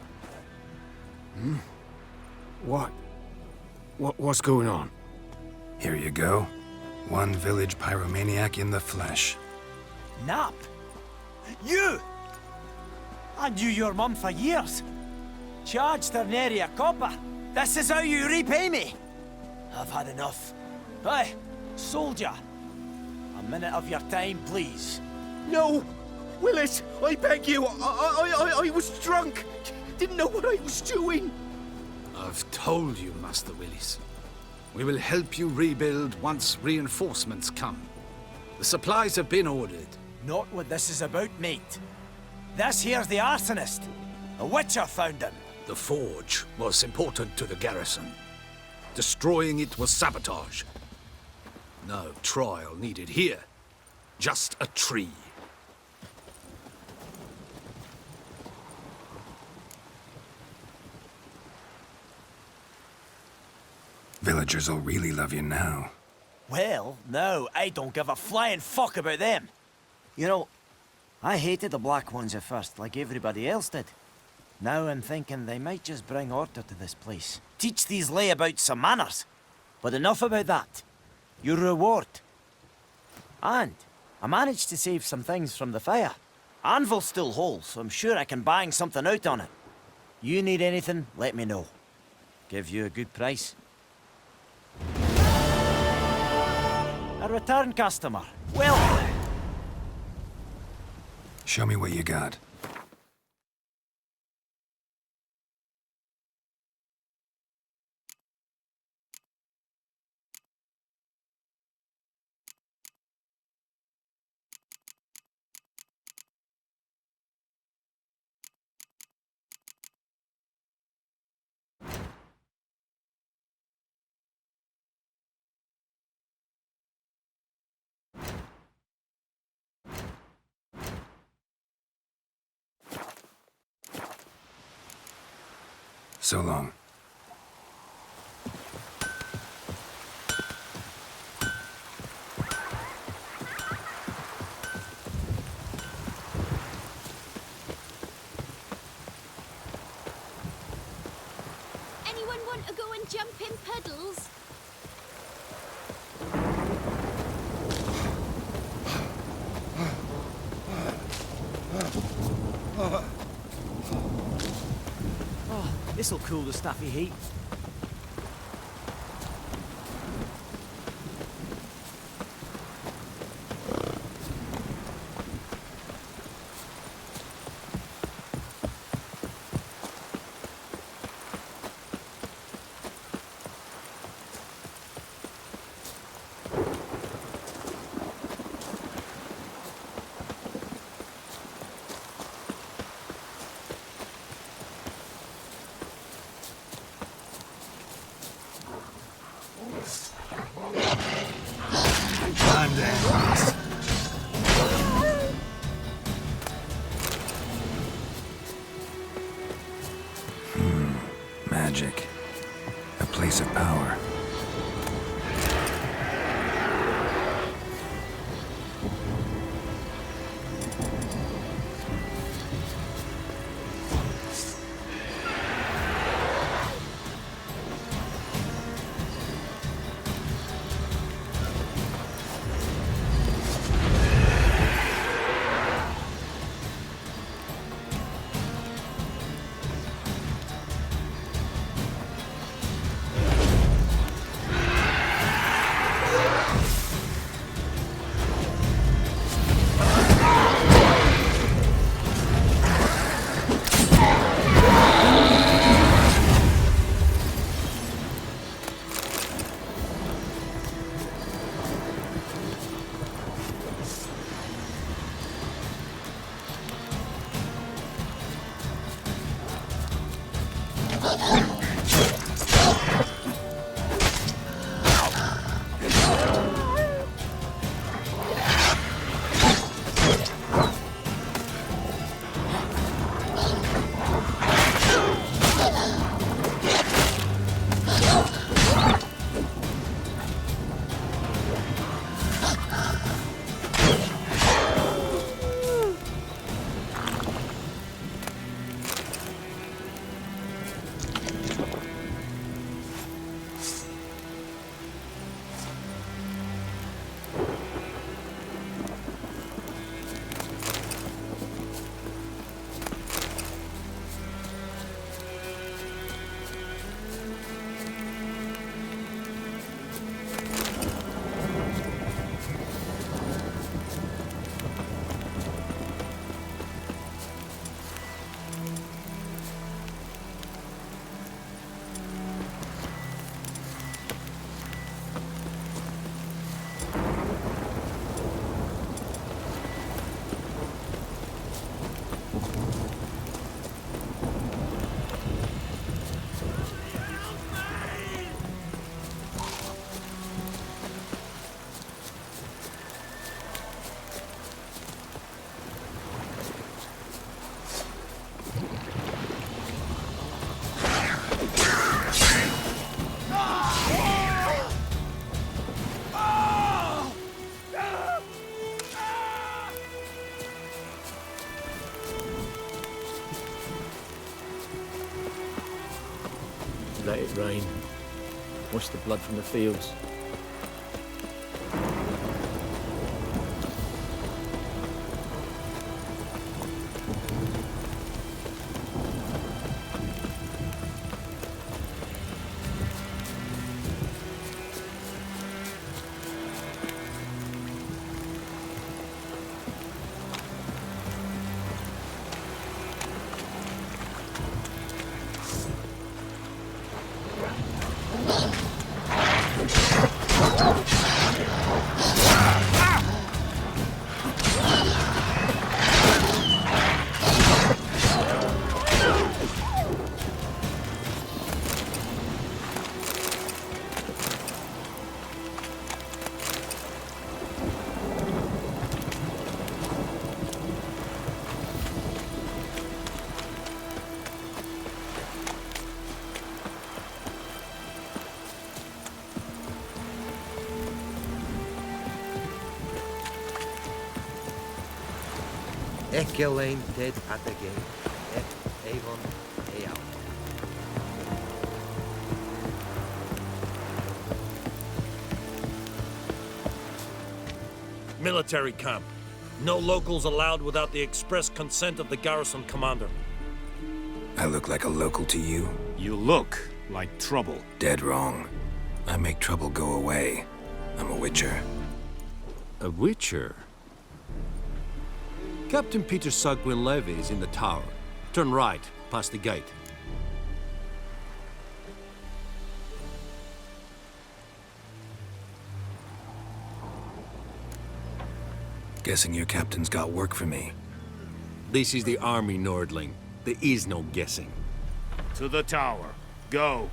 Speaker 5: What's going on?
Speaker 2: Here you go. One village pyromaniac in the flesh.
Speaker 10: Nap? You? I knew your mum for years. Charged her nary a copper. This is how you repay me. I've had enough. Hey, soldier. A minute of your time, please.
Speaker 5: No! Willis, I beg you! I was drunk! Didn't know what I was doing!
Speaker 15: I've told you, Master Willis. We will help you rebuild once reinforcements come. The supplies have been ordered.
Speaker 10: Not what this is about, mate. This here's the arsonist. A witcher found him.
Speaker 15: The forge was important to the garrison. Destroying it was sabotage. No trial needed here. Just a tree.
Speaker 2: Villagers will really love you now.
Speaker 10: Well, no, I don't give a flying fuck about them. You know, I hated the Black Ones at first, like everybody else did. Now I'm thinking they might just bring order to this place. Teach these layabouts some manners. But enough about that. Your reward. And I managed to save some things from the fire. Anvil's still whole, so I'm sure I can bang something out on it. You need anything, let me know. Give you a good price. A return customer. Well...
Speaker 2: Show me what you got. So long.
Speaker 14: Anyone want to go and jump in puddles?
Speaker 10: This'll cool the stuffy heat.
Speaker 2: Magic. A place of power.
Speaker 11: rain. Wash the blood from the fields.
Speaker 16: Elaine dead at the gate. Avon Ayal.
Speaker 17: Military camp. No locals allowed without the express consent of the garrison commander.
Speaker 2: I look like a local to you?
Speaker 5: You look like trouble.
Speaker 2: Dead wrong. I make trouble go away. I'm a witcher.
Speaker 18: A witcher? Captain Peter Saar Gwynleve is in the tower. Turn right, past the gate.
Speaker 2: Guessing your captain's got work for me.
Speaker 18: This is the army, Nordling. There is no guessing.
Speaker 5: To the tower. Go.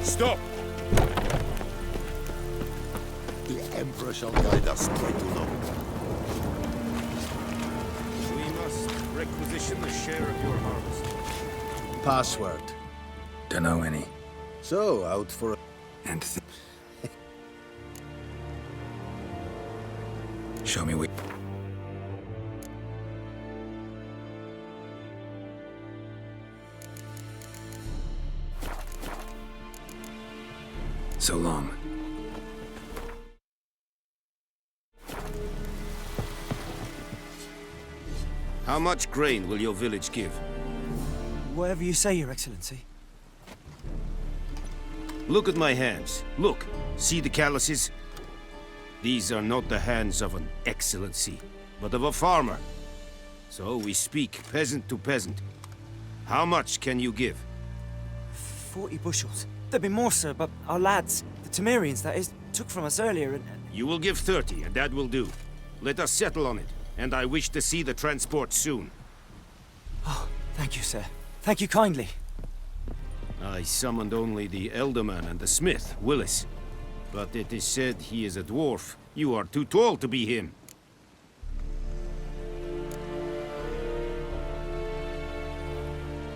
Speaker 5: Stop!
Speaker 4: The Emperor shall guide us straight to London.
Speaker 5: We must requisition the share of your harvest.
Speaker 8: Password.
Speaker 2: Dunno any.
Speaker 8: So, out for a...
Speaker 2: And show me what... So long.
Speaker 5: How much grain will your village give?
Speaker 10: Whatever you say, Your Excellency.
Speaker 5: Look at my hands. Look. See the calluses? These are not the hands of an excellency, but of a farmer. So we speak peasant to peasant. How much can you give?
Speaker 10: 40 bushels. There'd be more, sir, but our lads, the Temerians, that is, took from us earlier and...
Speaker 5: You will give 30, and that will do. Let us settle on it, and I wish to see the transport soon.
Speaker 10: Oh, thank you, sir. Thank you kindly.
Speaker 5: I summoned only the Elderman and the smith, Willis. But it is said he is a dwarf. You are too tall to be him.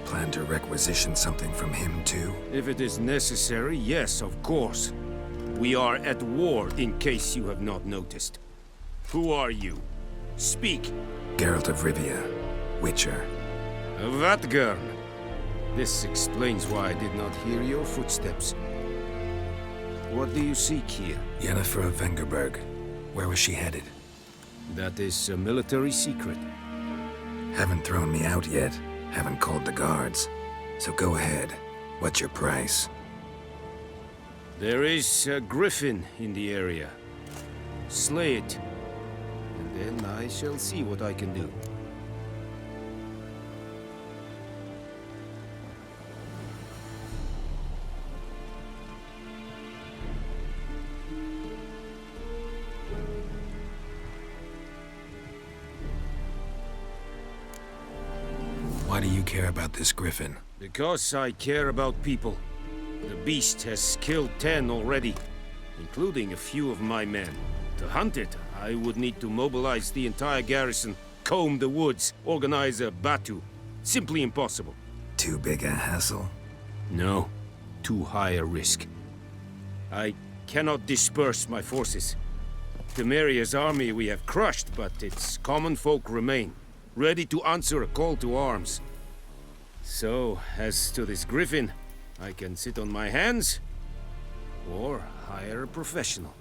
Speaker 2: Plan to requisition something from him, too?
Speaker 5: If it is necessary, yes, of course. We are at war, in case you have not noticed. Who are you? Speak.
Speaker 2: Geralt of Rivia, Witcher.
Speaker 5: Vatt'ghern. This explains why I did not hear your footsteps. What do you seek here?
Speaker 2: Yennefer of Vengerberg. Where was she headed?
Speaker 5: That is a military secret.
Speaker 2: Haven't thrown me out yet. Haven't called the guards. So go ahead. What's your price?
Speaker 5: There is a griffin in the area. Slay it. And then I shall see what I can do.
Speaker 2: Why do you care about this griffin?
Speaker 5: Because I care about people. The beast has killed 10 already, including a few of my men. To hunt it, I would need to mobilize the entire garrison, comb the woods, organize a batu. Simply impossible.
Speaker 2: Too big a hassle?
Speaker 5: No. Too high a risk. I cannot disperse my forces. Temeria's army we have crushed, but its common folk remain, ready to answer a call to arms. So, as to this griffin, I can sit on my hands, or hire a professional.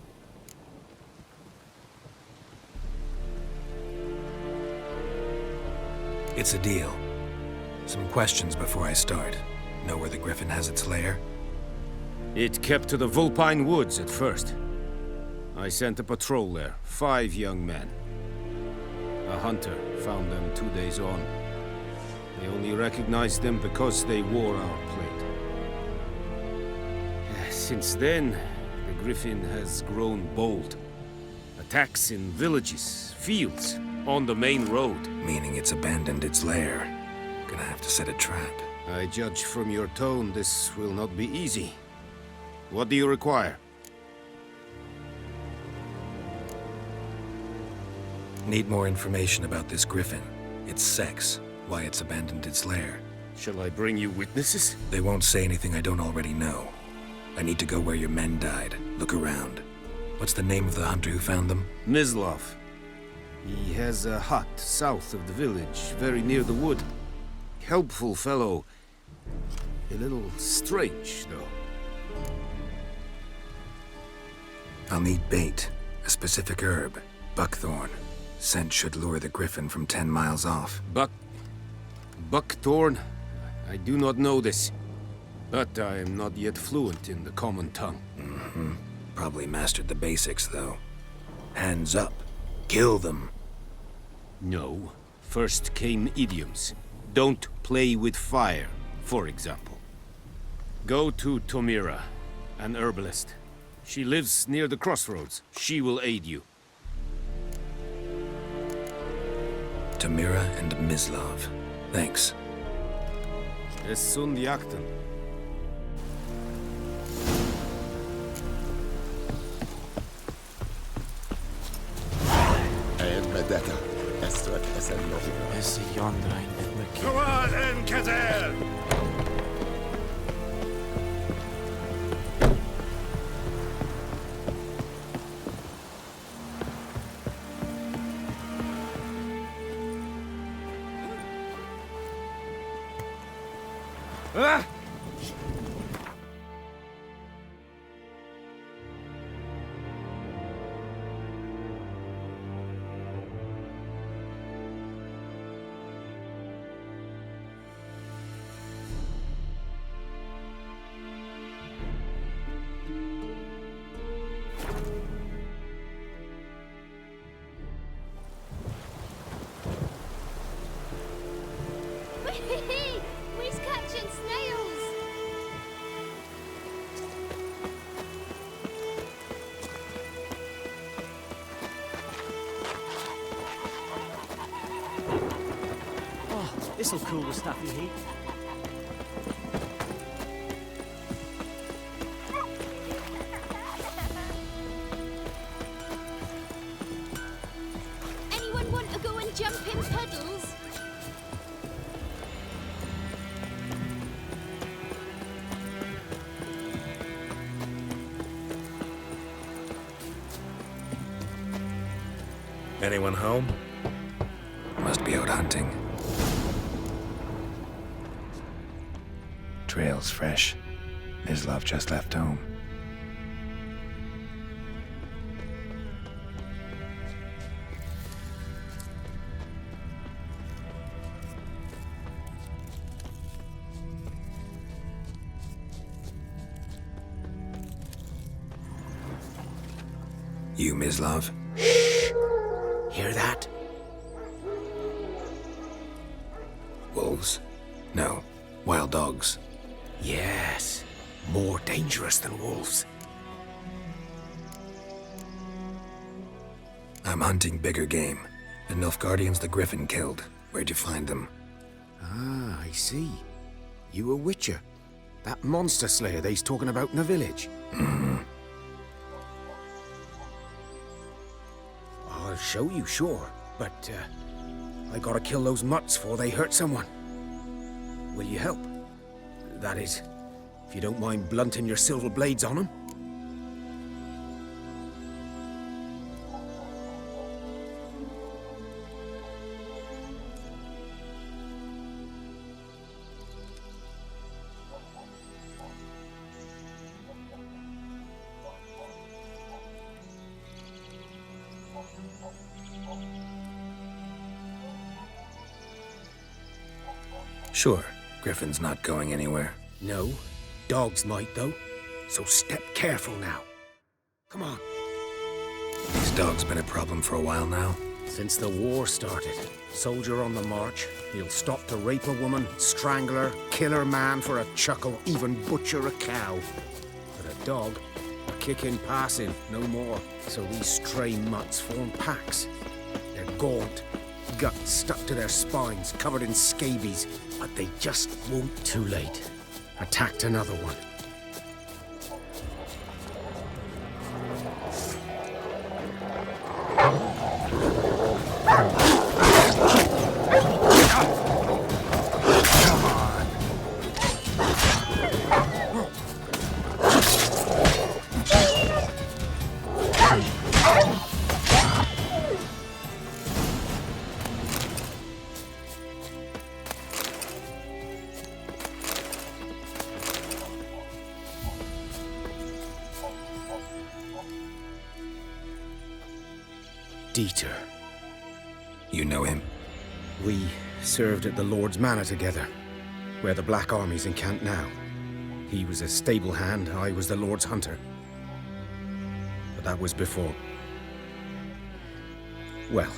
Speaker 2: It's a deal. Some questions before I start. Know where the griffin has its lair?
Speaker 5: It kept to the Vulpine Woods at first. I sent a patrol there, 5 young men. A hunter found them 2 days on. They only recognized them because they wore our plate. Since then, the griffin has grown bold. Attacks in villages, fields, on the main road.
Speaker 2: Meaning it's abandoned its lair. Gonna have to set a trap.
Speaker 5: I judge from your tone this will not be easy. What do you require?
Speaker 2: Need more information about this griffin. Its sex, why it's abandoned its lair.
Speaker 5: Shall I bring you witnesses?
Speaker 2: They won't say anything I don't already know. I need to go where your men died. Look around. What's the name of the hunter who found them?
Speaker 5: Mislav. He has a hut south of the village, very near the wood. Helpful fellow. A little strange, though.
Speaker 2: I'll need bait. A specific herb. Buckthorn. Scent should lure the griffin from 10 miles off.
Speaker 5: Buckthorn? I do not know this. But I am not yet fluent in the common tongue.
Speaker 2: Mm-hmm. Probably mastered the basics, though. Hands up. Kill them.
Speaker 5: No. First came idioms. Don't play with fire, for example. Go to Tomira, an herbalist. She lives near the crossroads. She will aid you.
Speaker 2: Tomira and Mislav. Thanks.
Speaker 5: Es sunt jakten.
Speaker 19: Medetta. Es wird es noch.
Speaker 10: Es yonder ein mit mir.
Speaker 5: Come on, Kazel! Ah!
Speaker 14: We's catching snails!
Speaker 10: Oh, this'll cool the stuffy heat.
Speaker 14: Anyone want to go and jump in puddles?
Speaker 2: Anyone home? Must be out hunting. Trail's fresh. Mislav just left home. You, Mislav? Hear that? Wolves? No. Wild dogs.
Speaker 19: Yes. More dangerous than wolves.
Speaker 2: I'm hunting bigger game. The Nilfgaardians the Griffin killed. Where'd you find them? Ah, I see. You a witcher. That monster slayer they's talking about in the village. I'll show you, sure. But, I gotta kill those mutts before they hurt someone. Will you help? That is, if you don't mind blunting your silver blades on them. Sure, Griffin's not going anywhere. No, dogs might though, so step careful now. Come on. These dogs been a problem for a while now? Since the war started. Soldier on the march, he'll stop to rape a woman, strangle her, kill her man for a chuckle, even butcher a cow. But a dog, a kick in passing, no more. So these stray mutts form packs. They're gaunt, guts stuck to their spines, covered in scabies, but they just won't. Too late. Attacked another one. Dieter. You know him? We served at the Lord's Manor together, where the Black Army's encamped now. He was a stable hand, I was the Lord's hunter. But that was before. Well,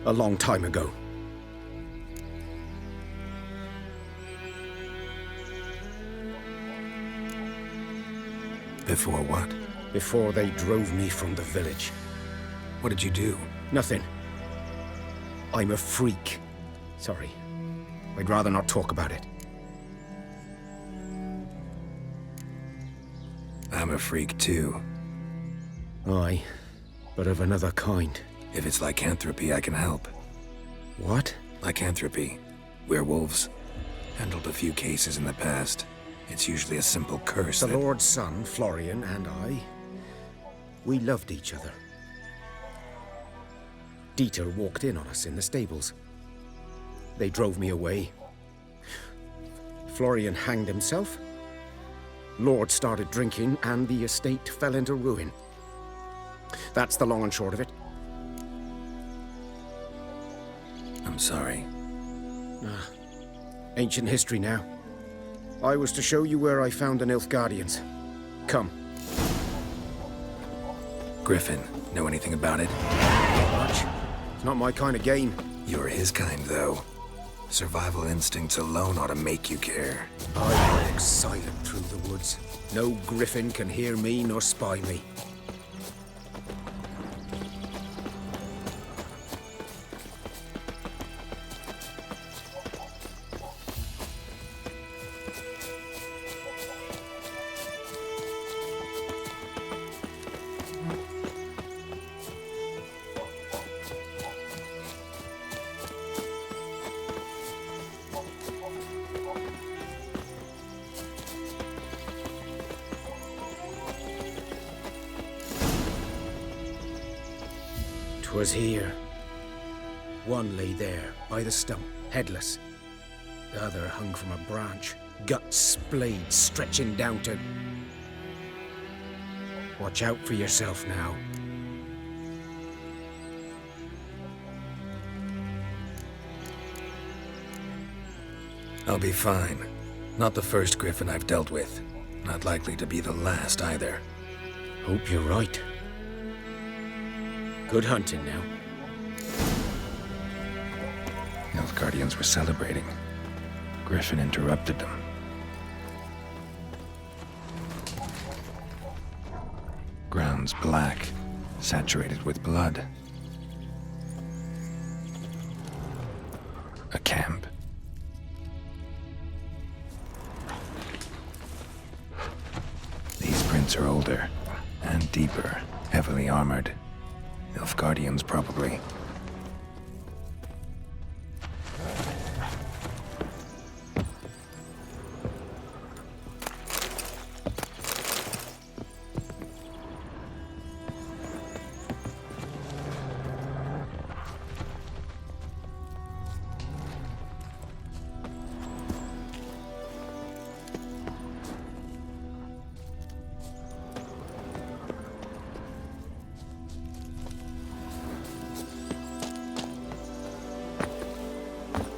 Speaker 2: a long time ago. Before what? Before they drove me from the village. What did you do? Nothing. I'm a freak. Sorry. I'd rather not talk about it. I'm a freak too. Aye, but of another kind. If it's lycanthropy, I can help. What? Lycanthropy. Werewolves. Handled a few cases in the past. It's usually a simple curse. The Lord's son, Florian, and I, we loved each other. Dieter walked in on us in the stables. They drove me away. Florian hanged himself. Lord started drinking, and the estate fell into ruin. That's the long and short of it. I'm sorry. Ancient history now. I was to show you where I found the Nilfgaardians. Come. Griffin, know anything about it? Not much. It's not my kind of game. You're his kind, though. Survival instincts alone ought to make you care. I walk silent through the woods. No griffin can hear me nor spy me. Was here. One lay there, by the stump, headless. The other hung from a branch, guts splayed, stretching down to... Watch out for yourself now. I'll be fine. Not the first griffin I've dealt with. Not likely to be the last either. Hope you're right. Good hunting now. Nilfgaardians were celebrating. Griffin interrupted them. Ground's black, saturated with blood. A camp. Footprints are older and deeper, heavily armored. Nilfgaardians, probably.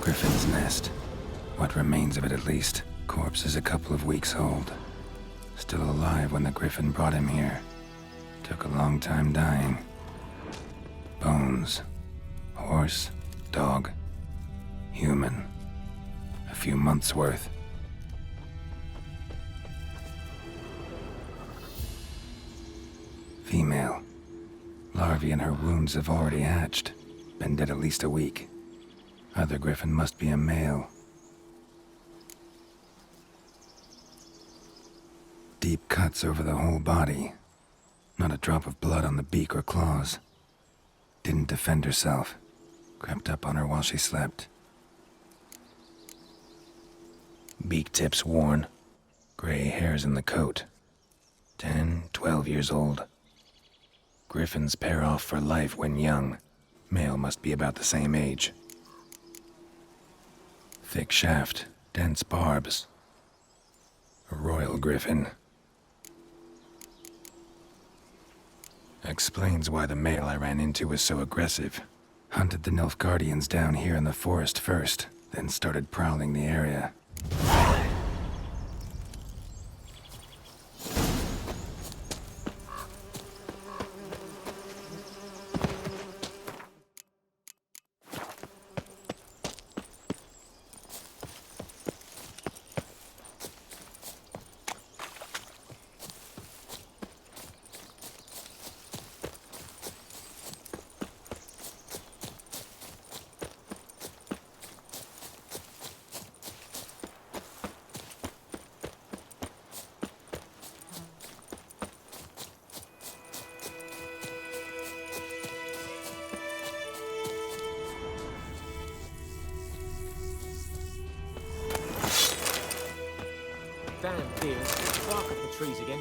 Speaker 2: Griffin's nest. What remains of it, at least. Corpse is a couple of weeks old. Still alive when the Griffin brought him here. Took a long time dying. Bones. Horse. Dog. Human. A few months' worth. Female. Larvae in her wounds have already hatched. Been dead at least a week. Other Griffin must be a male. Deep cuts over the whole body. Not a drop of blood on the beak or claws. Didn't defend herself. Crept up on her while she slept. Beak tips worn. Gray hairs in the coat. 10, 12 years old. Griffins pair off for life when young. Male must be about the same age. Thick shaft, dense barbs. A royal griffin. Explains why the male I ran into was so aggressive. Hunted the Nilfgaardians down here in the forest first, then started prowling the area.
Speaker 11: Damn deer, bark up the trees again.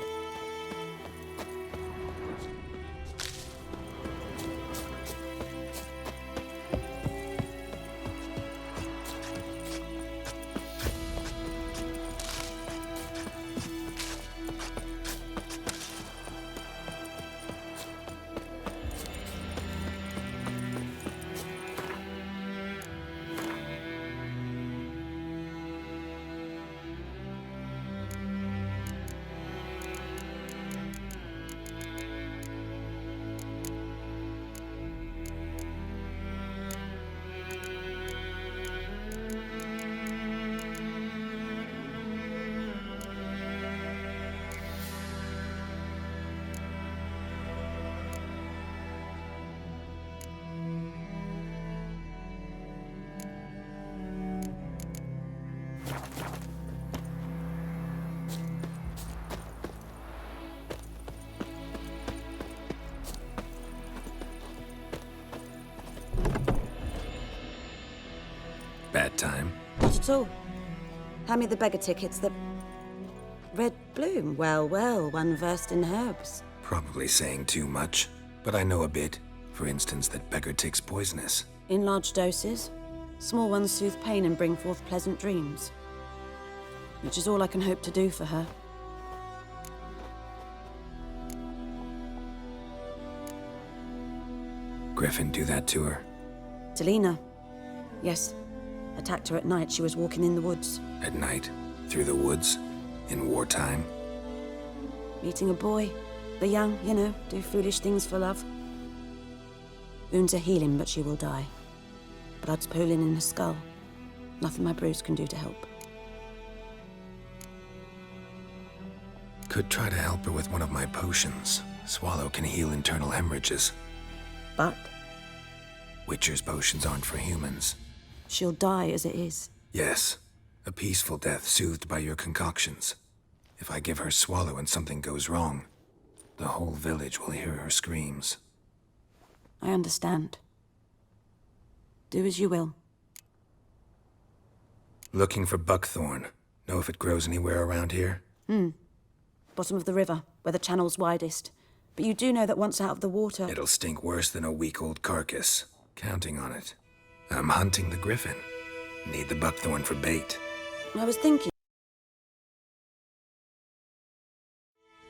Speaker 11: Bad time?
Speaker 7: Not at all. Hand me the beggar tickets, the red bloom. Well, well, one versed in herbs.
Speaker 2: Probably saying too much, but I know a bit. For instance, that beggar tick's poisonous.
Speaker 7: In large doses. Small ones soothe pain and bring forth pleasant dreams. Which is all I can hope to do for her.
Speaker 2: Griffin do that to her?
Speaker 7: Delina. Yes. Attacked her at night. She was walking in the woods.
Speaker 2: At night? Through the woods? In wartime?
Speaker 7: Meeting a boy. The young, you know, do foolish things for love. Wounds are healing, but she will die. Blood's pooling in her skull. Nothing my bruise can do to help.
Speaker 2: Could try to help her with one of my potions. Swallow can heal internal hemorrhages.
Speaker 7: But?
Speaker 2: Witcher's potions aren't for humans.
Speaker 7: She'll die as it is.
Speaker 2: Yes. A peaceful death soothed by your concoctions. If I give her Swallow and something goes wrong, the whole village will hear her screams.
Speaker 7: I understand. Do as you will.
Speaker 2: Looking for buckthorn. Know if it grows anywhere around here?
Speaker 7: Bottom of the river, where the channel's widest. But you do know that once out of the water...
Speaker 2: It'll stink worse than a week-old carcass. Counting on it. I'm hunting the griffin. Need the buckthorn for bait.
Speaker 7: I was thinking...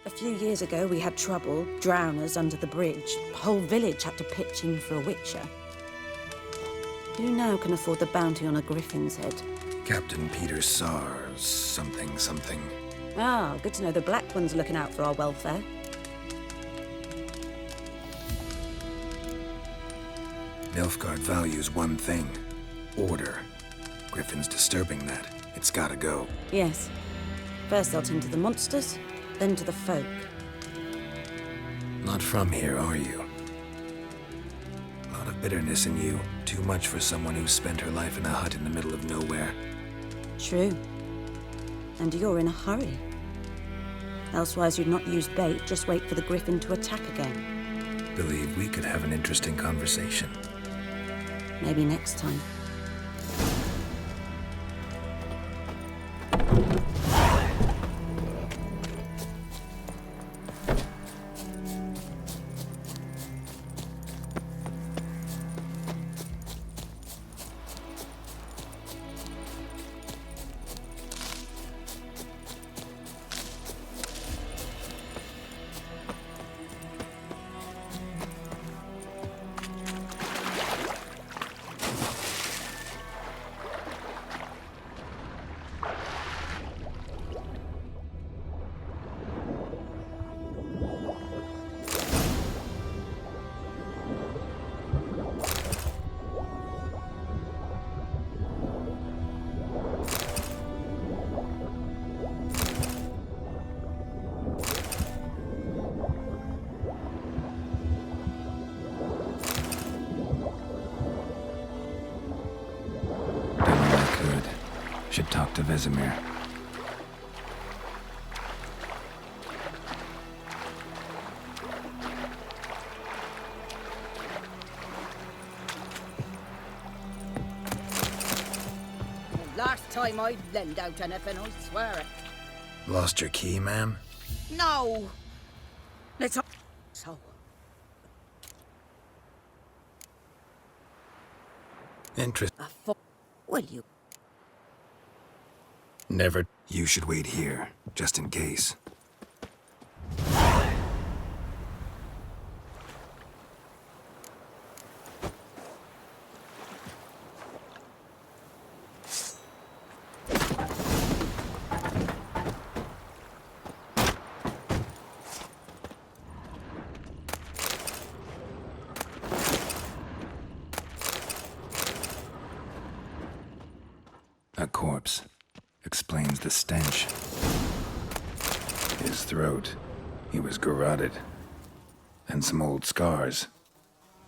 Speaker 7: A few years ago, we had trouble, drowners under the bridge. The whole village had to pitch in for a witcher. Who now can afford the bounty on a griffin's head?
Speaker 2: Captain Peter Sars, something.
Speaker 7: Ah, good to know the Black One's looking out for our welfare.
Speaker 2: Nilfgaard values one thing. Order. Griffin's disturbing that. It's gotta go.
Speaker 7: Yes. First they'll tend to the monsters, then to the folk.
Speaker 2: Not from here, are you? A lot of bitterness in you. Too much for someone who spent her life in a hut in the middle of nowhere.
Speaker 7: True. And you're in a hurry. Elsewise you'd not use bait, just wait for the griffin to attack again.
Speaker 2: Believe we could have an interesting conversation.
Speaker 7: Maybe next time.
Speaker 2: Should talk to Vesemir.
Speaker 20: Last time I'd lend out anything, I swear it.
Speaker 2: Lost your key, ma'am?
Speaker 20: No! Let's... So... Will you?
Speaker 2: Never. You should wait here, just in case. A corpse. Explains the stench. His throat. He was garroted. And some old scars.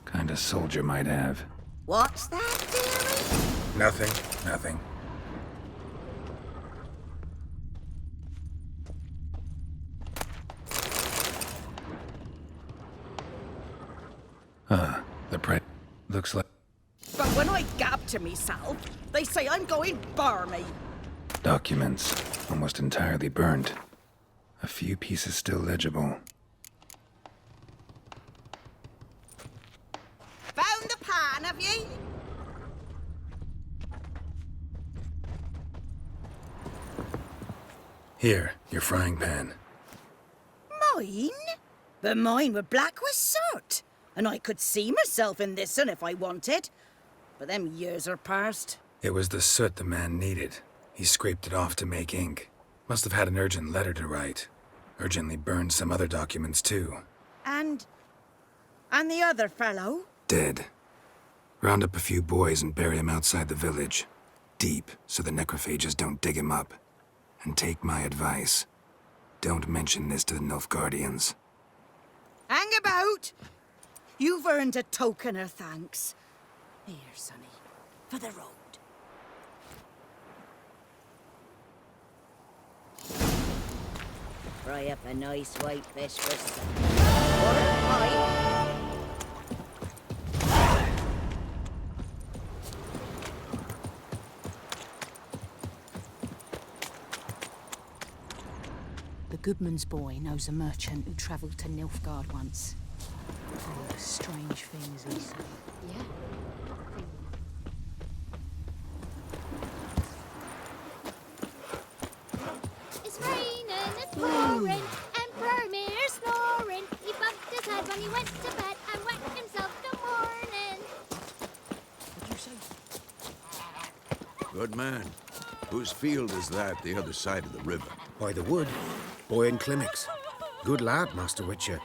Speaker 2: Kind of soldier might have.
Speaker 20: What's that, dearie?
Speaker 2: Nothing. The prey. Looks like...
Speaker 20: But when I gab to myself, they say I'm going barmy.
Speaker 2: Documents. Almost entirely burned. A few pieces still legible.
Speaker 20: Found the pan, have ye?
Speaker 2: Here, your frying pan.
Speaker 20: Mine? But mine were black with soot. And I could see myself in this one if I wanted. But them years are past.
Speaker 2: It was the soot the man needed. He scraped it off to make ink. Must have had an urgent letter to write. Urgently burned some other documents too.
Speaker 20: And the other fellow?
Speaker 2: Dead. Round up a few boys and bury him outside the village. Deep, so the necrophages don't dig him up. And take my advice. Don't mention this to the Nilfgaardians.
Speaker 20: Hang about! You've earned a token of thanks. Here, sonny, for the road. Fry up a nice white fish for supper. Or a pie.
Speaker 14: The Goodman's boy knows a merchant who travelled to Nilfgaard once. All the strange things he said.
Speaker 9: Yeah.
Speaker 14: It's raining, it's pouring, and Vermeer's snoring. He bumped his head when he went to bed and wet himself till morning.
Speaker 10: What'd you say?
Speaker 1: Good man. Whose field is that, the other side of the river?
Speaker 2: By the wood. Boyan Klimmix. Good lad, Master Witcher.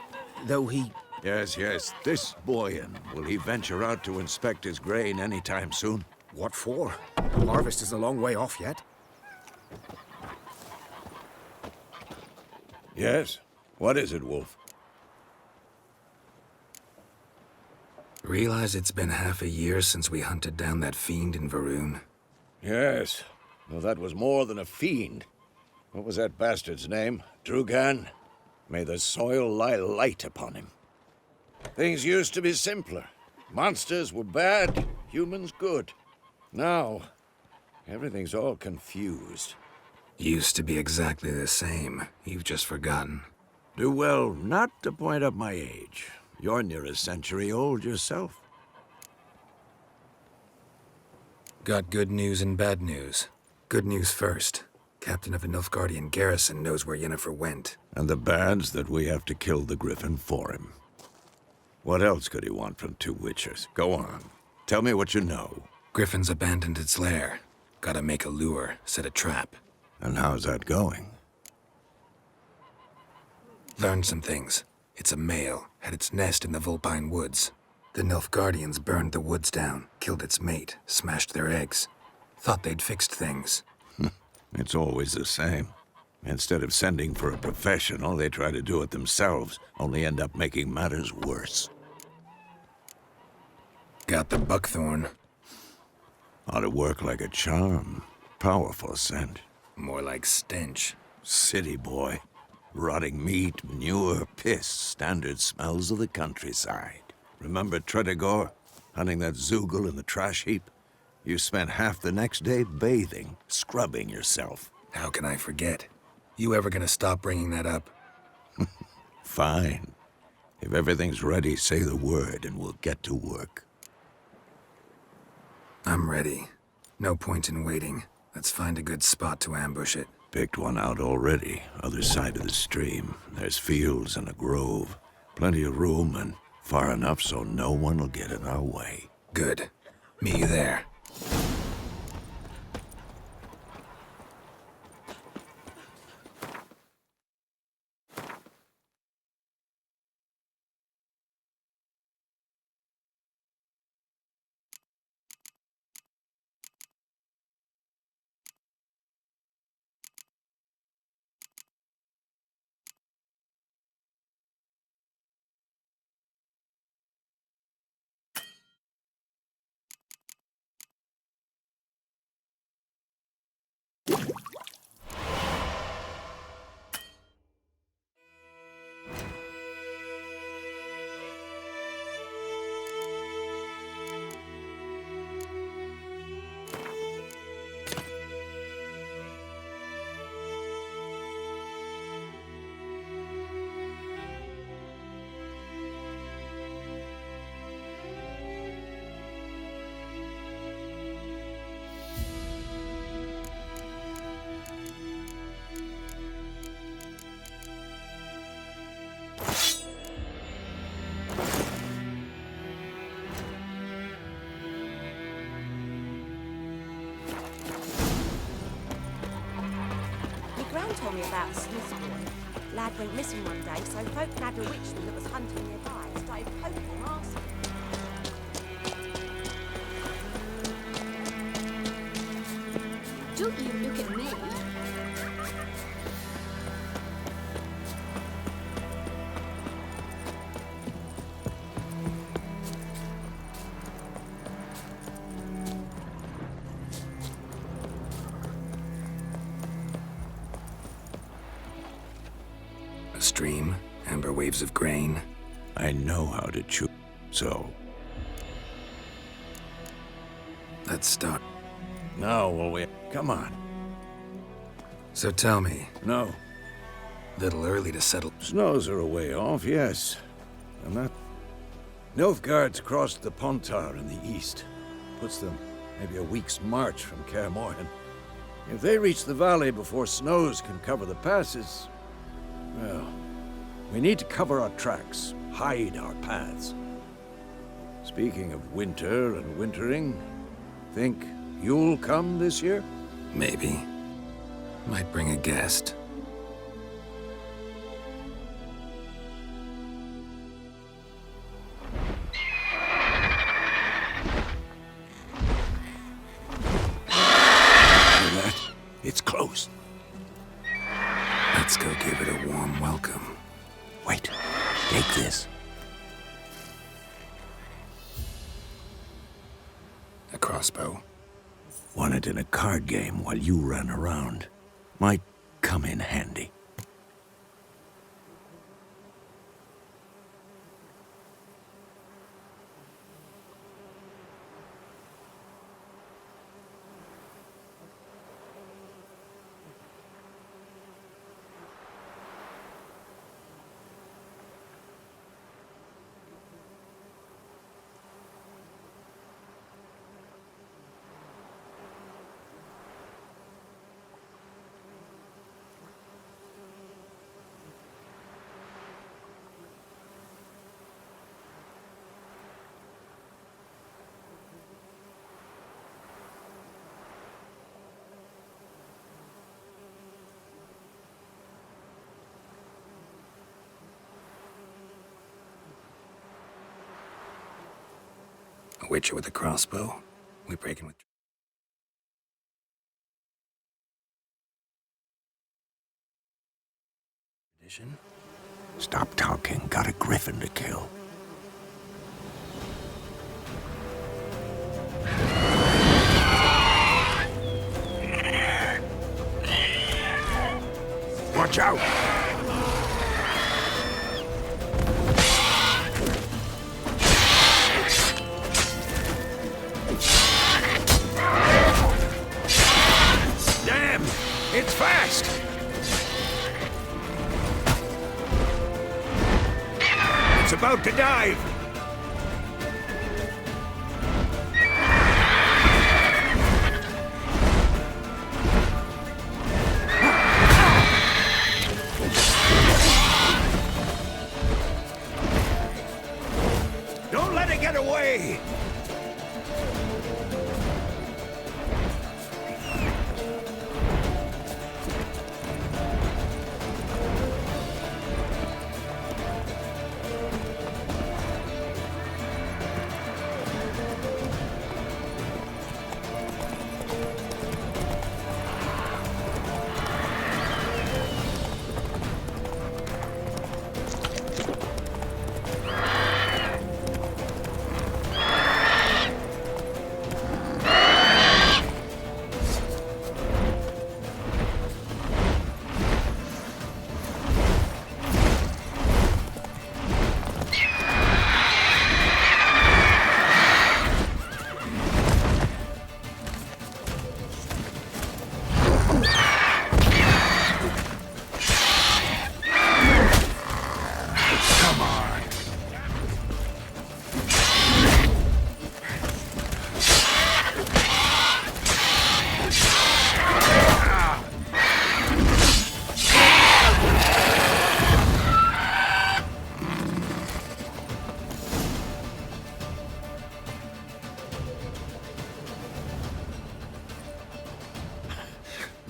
Speaker 2: Though he...
Speaker 1: Yes, yes. This Boyan. Will he venture out to inspect his grain anytime soon?
Speaker 2: What for? The harvest is a long way off yet.
Speaker 1: Yes? What is it, Wolf?
Speaker 2: Realize it's been half a year since we hunted down that fiend in Varun?
Speaker 1: Yes. Well, that was more than a fiend. What was that bastard's name? Drugan? May the soil lie light upon him. Things used to be simpler. Monsters were bad, humans good. Now, everything's all confused.
Speaker 2: Used to be exactly the same. You've just forgotten.
Speaker 1: Do well not to point up my age. You're near a century old yourself.
Speaker 2: Got good news and bad news. Good news first. Captain of a Nilfgaardian garrison knows where Yennefer went.
Speaker 1: And the bad's that we have to kill the Griffin for him. What else could he want from two Witchers? Go on. Tell me what you know.
Speaker 2: Griffin's abandoned its lair. Gotta make a lure, set a trap.
Speaker 1: And how's that going?
Speaker 2: Learned some things. It's a male, had its nest in the Vulpine Woods. The Nilfgaardians burned the woods down, killed its mate, smashed their eggs. Thought they'd fixed things.
Speaker 1: It's always the same. Instead of sending for a professional, they try to do it themselves, only end up making matters worse.
Speaker 2: Got the buckthorn.
Speaker 1: Ought to work like a charm. Powerful scent.
Speaker 2: More like stench.
Speaker 1: City boy. Rotting meat, manure, piss, standard smells of the countryside. Remember Tredegor? Hunting that Zoogle in the trash heap? You spent half the next day bathing, scrubbing yourself.
Speaker 2: How can I forget? You ever gonna stop bringing that up?
Speaker 1: Fine. If everything's ready, say the word and we'll get to work.
Speaker 2: I'm ready. No point in waiting. Let's find a good spot to ambush it.
Speaker 1: Picked one out already, other side of the stream. There's fields and a grove. Plenty of room and far enough so no one will get in our way.
Speaker 2: Good. Meet you there.
Speaker 7: Gran told me about a Smith's boy. Lad went missing one day, so folk nabbed a witchman that was hunting nearby and started poking him asking.
Speaker 14: Don't you look at me.
Speaker 2: stream, amber waves of grain.
Speaker 1: I know how to choose. So,
Speaker 2: let's start.
Speaker 1: now will we... Come on.
Speaker 2: So tell me.
Speaker 1: No.
Speaker 2: Little early to settle.
Speaker 1: Snows are a way off, yes. And that... Nilfgaard's crossed the Pontar in the east. Puts them maybe a week's march from Kaer Morhen. If they reach the valley before snows can cover the passes... Well, we need to cover our tracks, hide our paths. Speaking of winter and wintering, think you'll come this year?
Speaker 2: Maybe. Might bring a guest.
Speaker 1: It's close.
Speaker 2: Let's go give it a warm welcome.
Speaker 1: Wait, take this.
Speaker 2: A crossbow.
Speaker 1: Won it in a card game while you ran around. Might come in handy.
Speaker 2: A witcher with a crossbow. We breaking with... tradition?
Speaker 1: Stop talking. Got a griffin to kill. Watch out! Damn! It's fast! It's about to dive! Don't let it get away!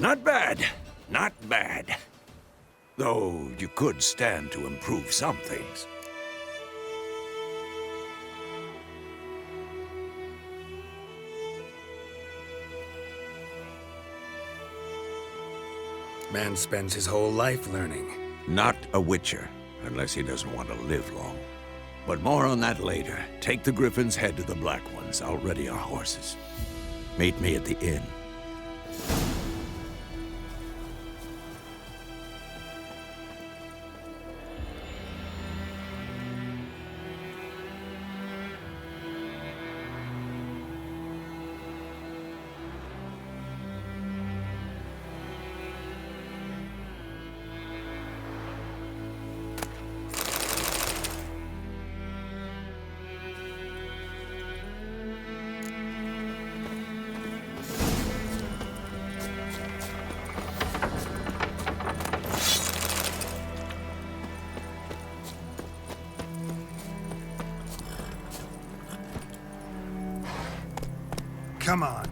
Speaker 1: Not bad. Not bad. Though you could stand to improve some things.
Speaker 2: Man spends his whole life learning.
Speaker 1: Not a witcher, unless he doesn't want to live long. But more on that later. Take the Griffin's head to the Black Ones. I'll ready our horses. Meet me at the inn.
Speaker 8: Come on.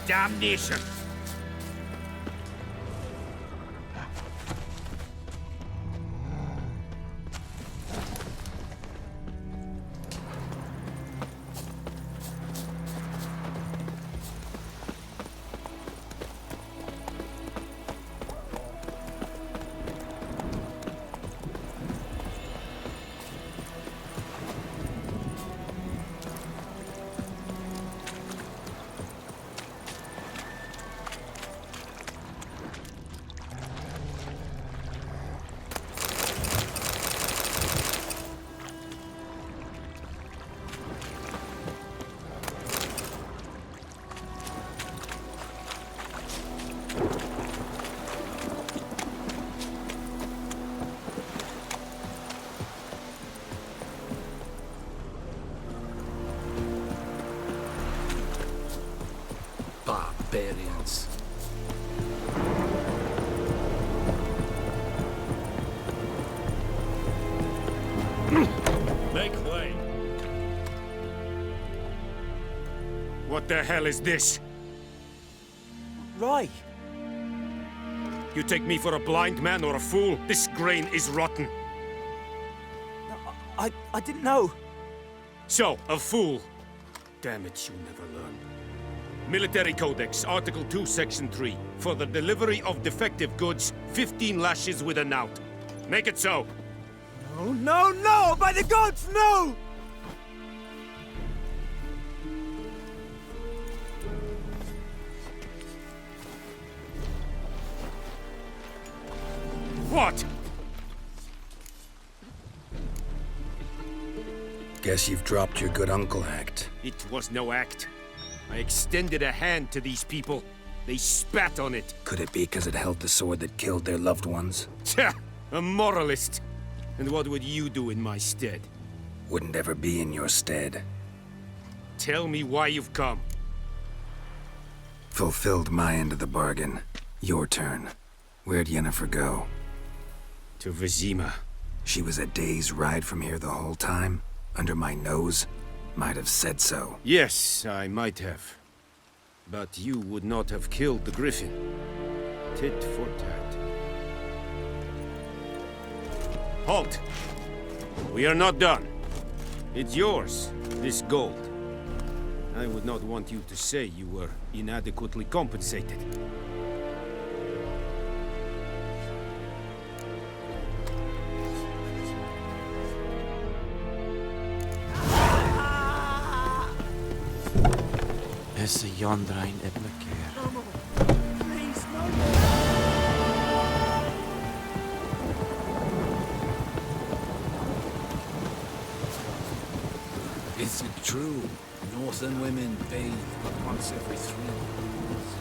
Speaker 5: Damnation!
Speaker 15: Barbarians.
Speaker 17: Make way.
Speaker 5: What the hell is this?
Speaker 10: Roy!
Speaker 5: You take me for a blind man or a fool? This grain is rotten.
Speaker 10: I didn't know.
Speaker 5: So, a fool. Damn it, you never learn. Military Codex, Article 2, Section 3. For the delivery of defective goods, 15 lashes with a knout. Make it so.
Speaker 10: No, no, no! By the gods, no!
Speaker 5: What?
Speaker 2: Guess you've dropped your good uncle act.
Speaker 5: It was no act. I extended a hand to these people. They spat on it.
Speaker 2: Could it be because it held the sword that killed their loved ones?
Speaker 5: Tja, a moralist. And what would you do in my stead?
Speaker 2: Wouldn't ever be in your stead.
Speaker 5: Tell me why you've come.
Speaker 2: Fulfilled my end of the bargain. Your turn. Where'd Yennefer go?
Speaker 5: To Vizima.
Speaker 2: She was a day's ride from here the whole time? Under my nose? Might have said so.
Speaker 5: Yes, I might have. But you would not have killed the griffin. Tit for tat. Halt! We are not done. It's yours, this gold. I would not want you to say you were inadequately compensated.
Speaker 10: Is the Yondrain Iblaker?
Speaker 4: No more. Please, no more.
Speaker 15: Is it true? Northern women bathe but once every 3 months.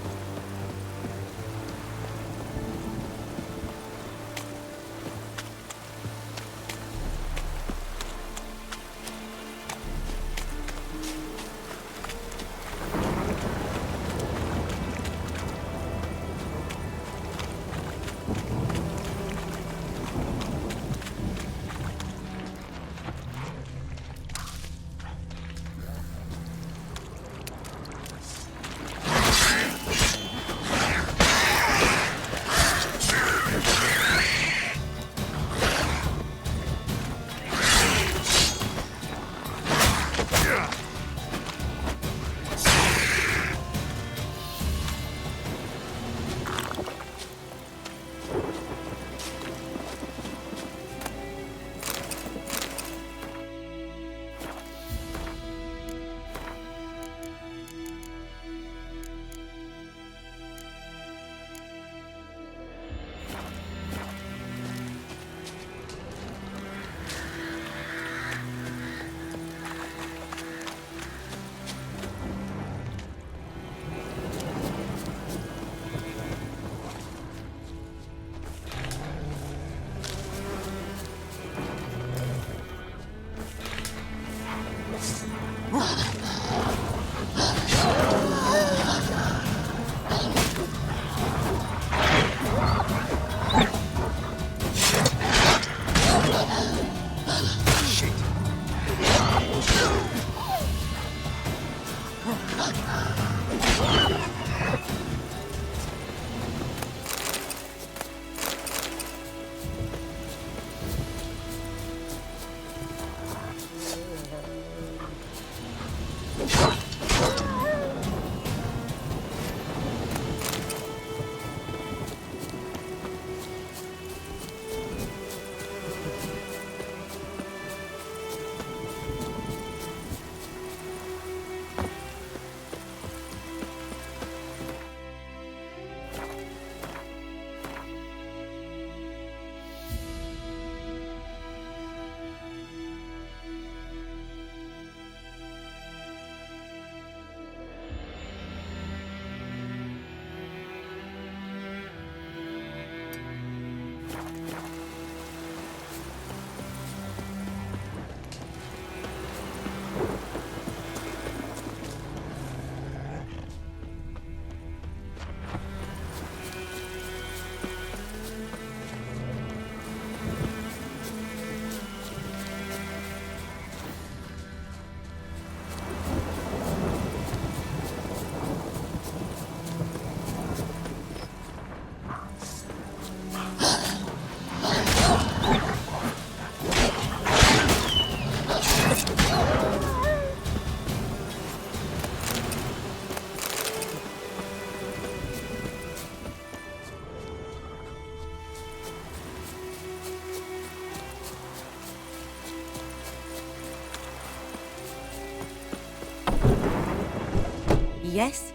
Speaker 7: Yes?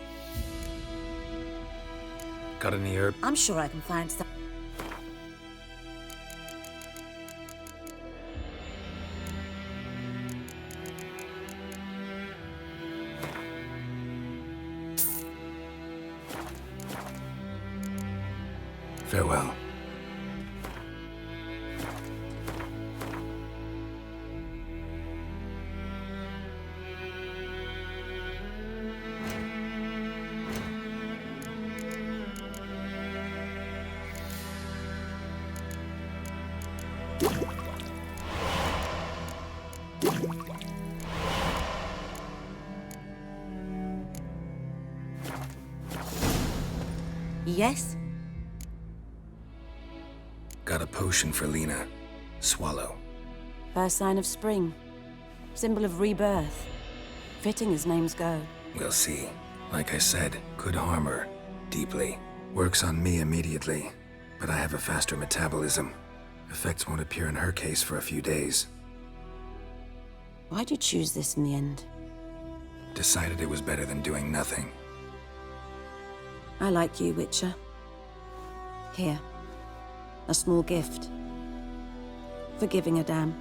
Speaker 2: Got any herb?
Speaker 7: I'm sure I can find some.
Speaker 2: Farewell.
Speaker 7: Yes?
Speaker 2: Got a potion for Lena. Swallow.
Speaker 7: First sign of spring. Symbol of rebirth. Fitting as names go.
Speaker 2: We'll see. Like I said, could harm her. Deeply. Works on me immediately, but I have a faster metabolism. Effects won't appear in her case for a few days.
Speaker 7: Why'd you choose this in the end?
Speaker 2: Decided it was better than doing nothing.
Speaker 7: I like you, Witcher. Here. A small gift. For giving a damn.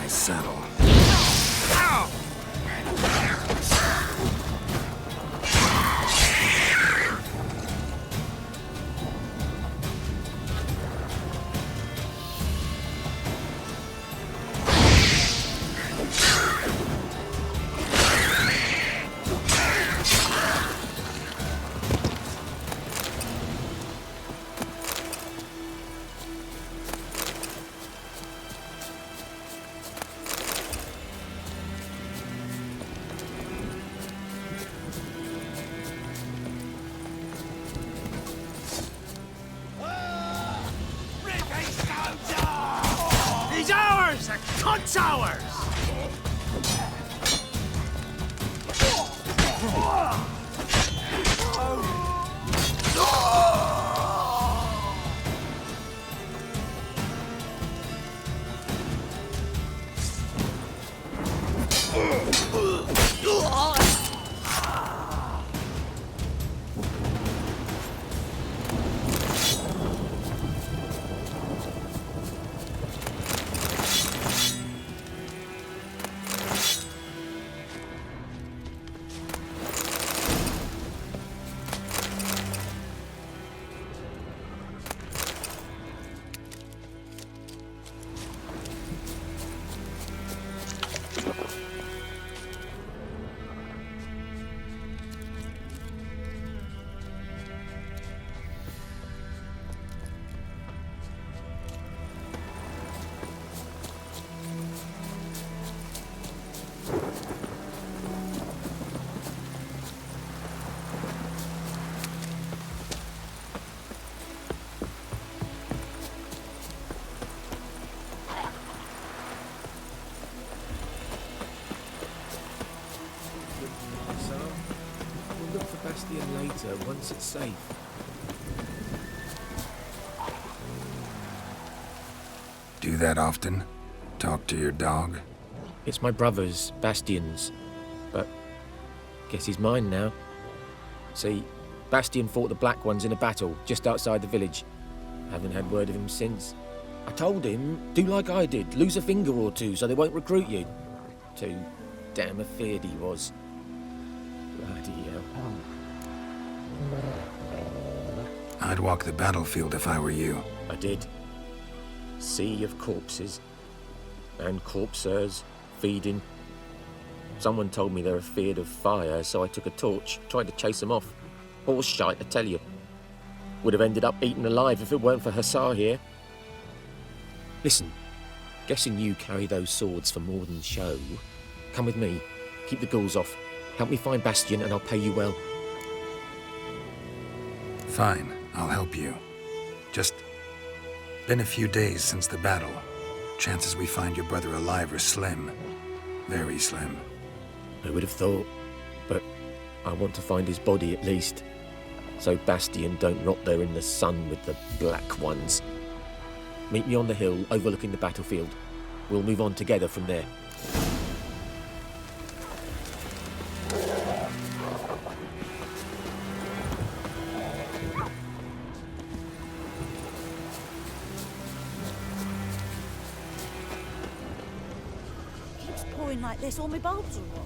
Speaker 2: Saddle.
Speaker 4: He's ours! The cunt's ours! Oh.
Speaker 11: her once it's safe.
Speaker 2: Do that often? Talk to your dog?
Speaker 11: It's my brother's, Bastion's, but guess he's mine now. See, Bastion fought the Black Ones in a battle just outside the village. Haven't had word of him since. I told him, do like I did, lose a finger or two so they won't recruit you. Too damn afeard he was. Bloody hell.
Speaker 2: I'd walk the battlefield if I were you.
Speaker 11: I did. Sea of corpses. And corpsers, feeding. Someone told me they're afeard of fire, so I took a torch, tried to chase them off. Horse shite, I tell you. Would have ended up eaten alive if it weren't for Hussar here. Listen, guessing you carry those swords for more than show. Come with me, keep the ghouls off. Help me find Bastion and I'll pay you well.
Speaker 2: Fine, I'll help you. Just been a few days since the battle. Chances we find your brother alive are slim. Very slim.
Speaker 11: I would have thought, but I want to find his body at least. So Bastion don't rot there in the sun with the Black Ones. Meet me on the hill overlooking the battlefield. We'll move on together from there.
Speaker 20: Keeps pouring like this, all my bulbs are rot.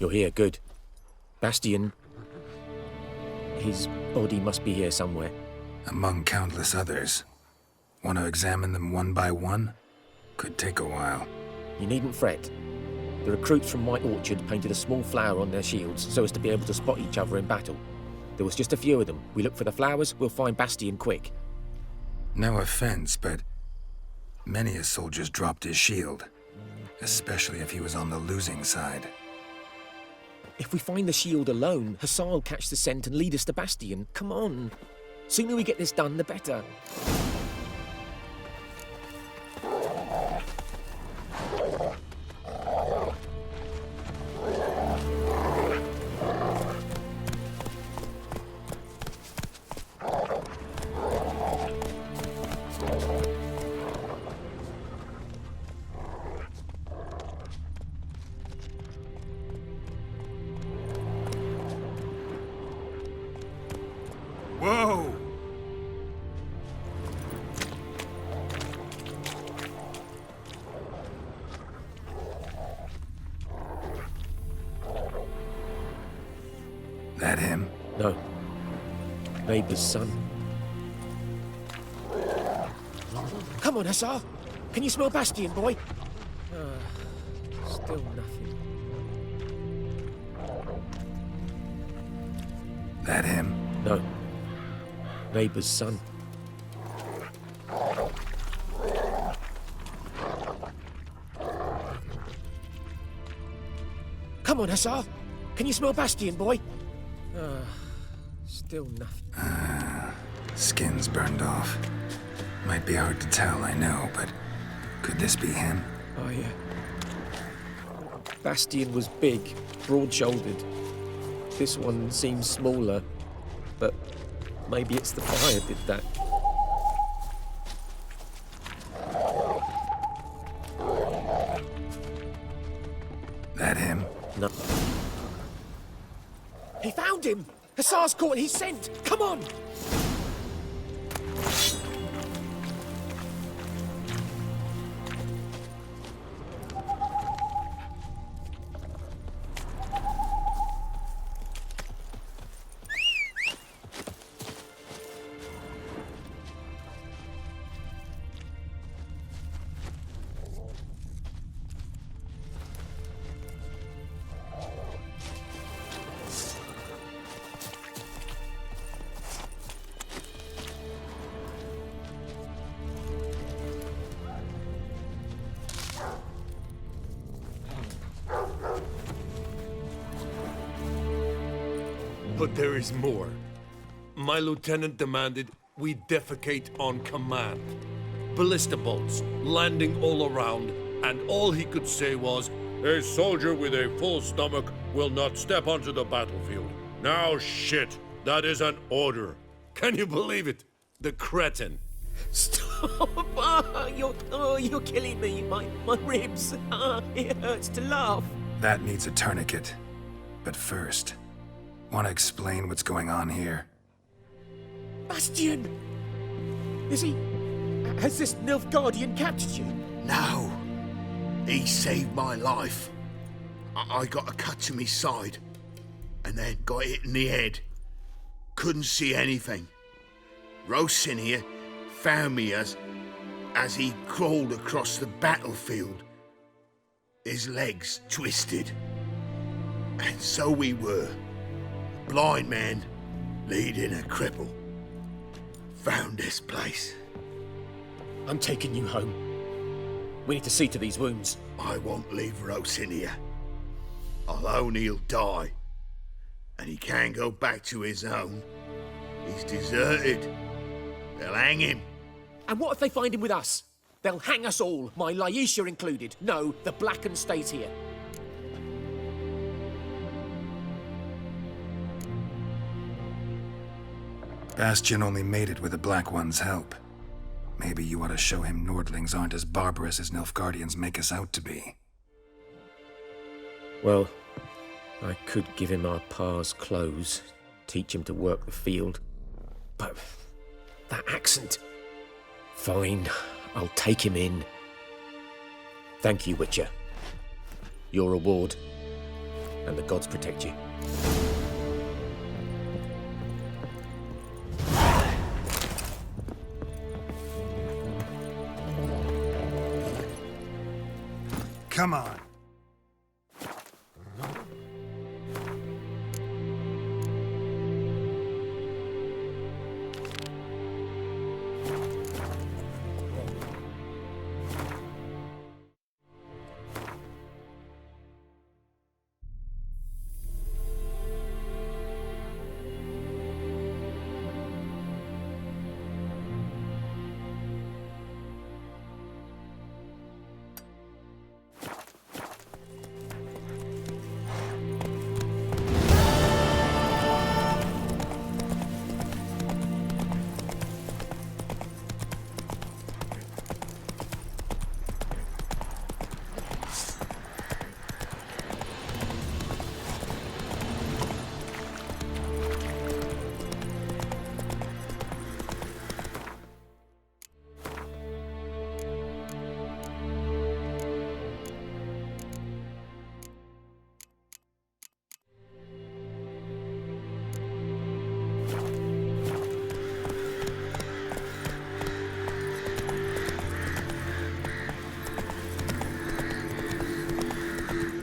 Speaker 11: You're here, good. Bastian... his body must be here somewhere.
Speaker 2: Among countless others. Want to examine them one by one? Could take a while.
Speaker 11: You needn't fret. The recruits from White Orchard painted a small flower on their shields so as to be able to spot each other in battle. There was just a few of them. We look for the flowers, we'll find Bastian quick.
Speaker 2: No offense, but many a soldier's dropped his shield. Especially if he was on the losing side.
Speaker 11: If we find the shield alone, Hussar will catch the scent and lead us to Bastian. Come on. Sooner we get this done, the better.
Speaker 5: Whoa!
Speaker 2: That him?
Speaker 11: No. Neighbour's son. Come on, Hussar. Can you smell Bastian, boy? Still nothing.
Speaker 2: That him?
Speaker 11: No. Neighbour's son. Come on, Hussar. Can you smell Bastian, boy? Still nothing.
Speaker 2: Skin's burned off. Might be hard to tell, I know, but could this be him?
Speaker 11: Oh, yeah. Bastian was big, broad-shouldered. This one seems smaller, but maybe it's the fire did that.
Speaker 2: That him?
Speaker 11: No. He found him! Hussar's caught his scent! Come on!
Speaker 17: But there is more. My lieutenant demanded we defecate on command. Ballista bolts, landing all around, and all he could say was, "A soldier with a full stomach will not step onto the battlefield." Now shit, that is an order. Can you believe it? The cretin.
Speaker 11: Stop! You're killing me. My ribs. It hurts to laugh.
Speaker 2: That needs a tourniquet. But first, want to explain what's going on here?
Speaker 11: Bastian! Is he... Has this Nilfgaardian captured you?
Speaker 4: No. He saved my life. I got a cut to my side, and then got hit in the head. Couldn't see anything. Rosinia found me as he crawled across the battlefield. His legs twisted. And so we were. Blind man leading a cripple. Found this place.
Speaker 11: I'm taking you home. We need to see to these wounds.
Speaker 4: I won't leave Rosinia. Alone he'll die. And he can't go back to his own. He's deserted. They'll hang him.
Speaker 11: And what if they find him with us? They'll hang us all, my Laisha included. No, the Blacken stays here.
Speaker 2: Bastian only made it with the Black One's help. Maybe you ought to show him Nordlings aren't as barbarous as Nilfgaardians make us out to be.
Speaker 11: Well, I could give him our pa's clothes, teach him to work the field. But that accent... Fine, I'll take him in. Thank you, Witcher. Your reward. and the gods protect you.
Speaker 2: Come on.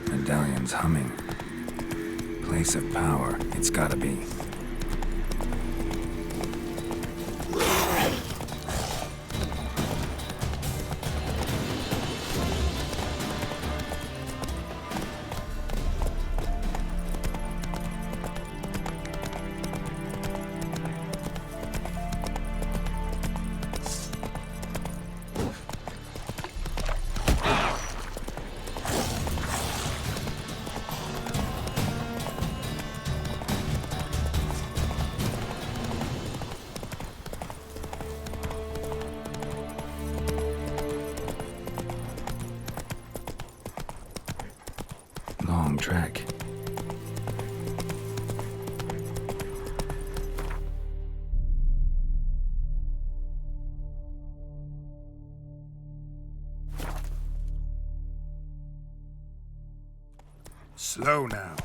Speaker 2: Medallion's humming. Place of power, it's gotta be. Long track. Slow now.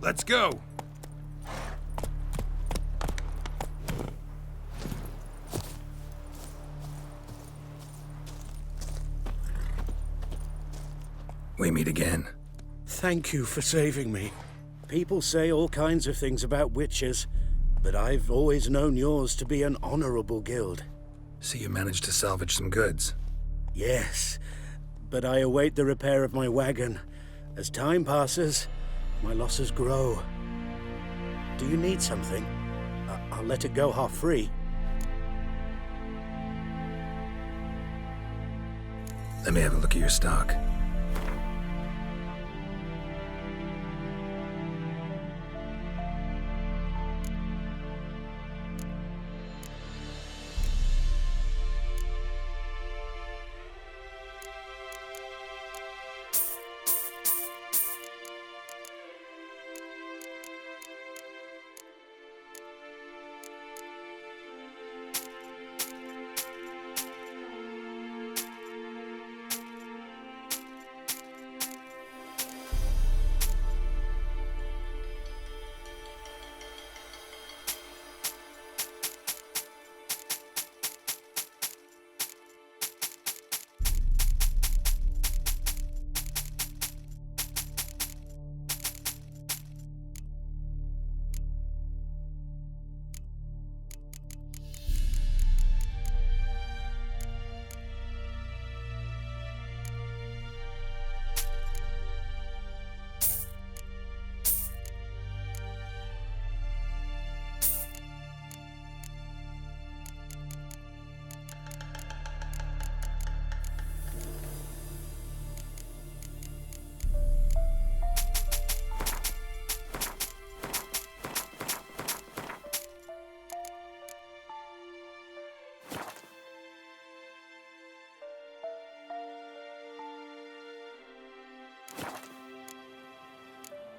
Speaker 2: Let's go. We meet again.
Speaker 5: Thank you for saving me. People say all kinds of things about witches, but I've always known yours to be an honorable guild.
Speaker 2: So you managed to salvage some goods?
Speaker 5: Yes, but I await the repair of my wagon. As time passes, my losses grow. Do you need something? I'll let it go half-free.
Speaker 2: Let me have a look at your stock.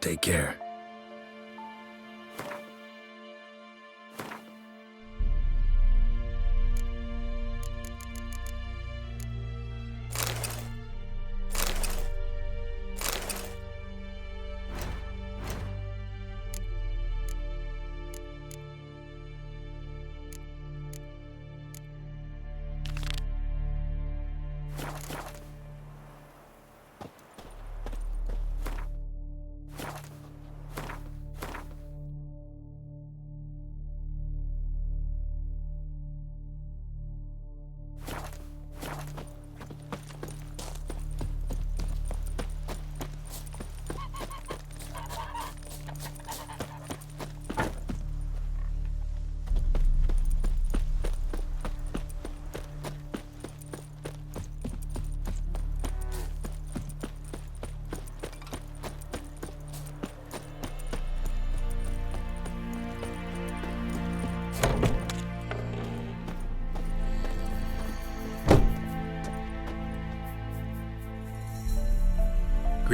Speaker 2: Take care.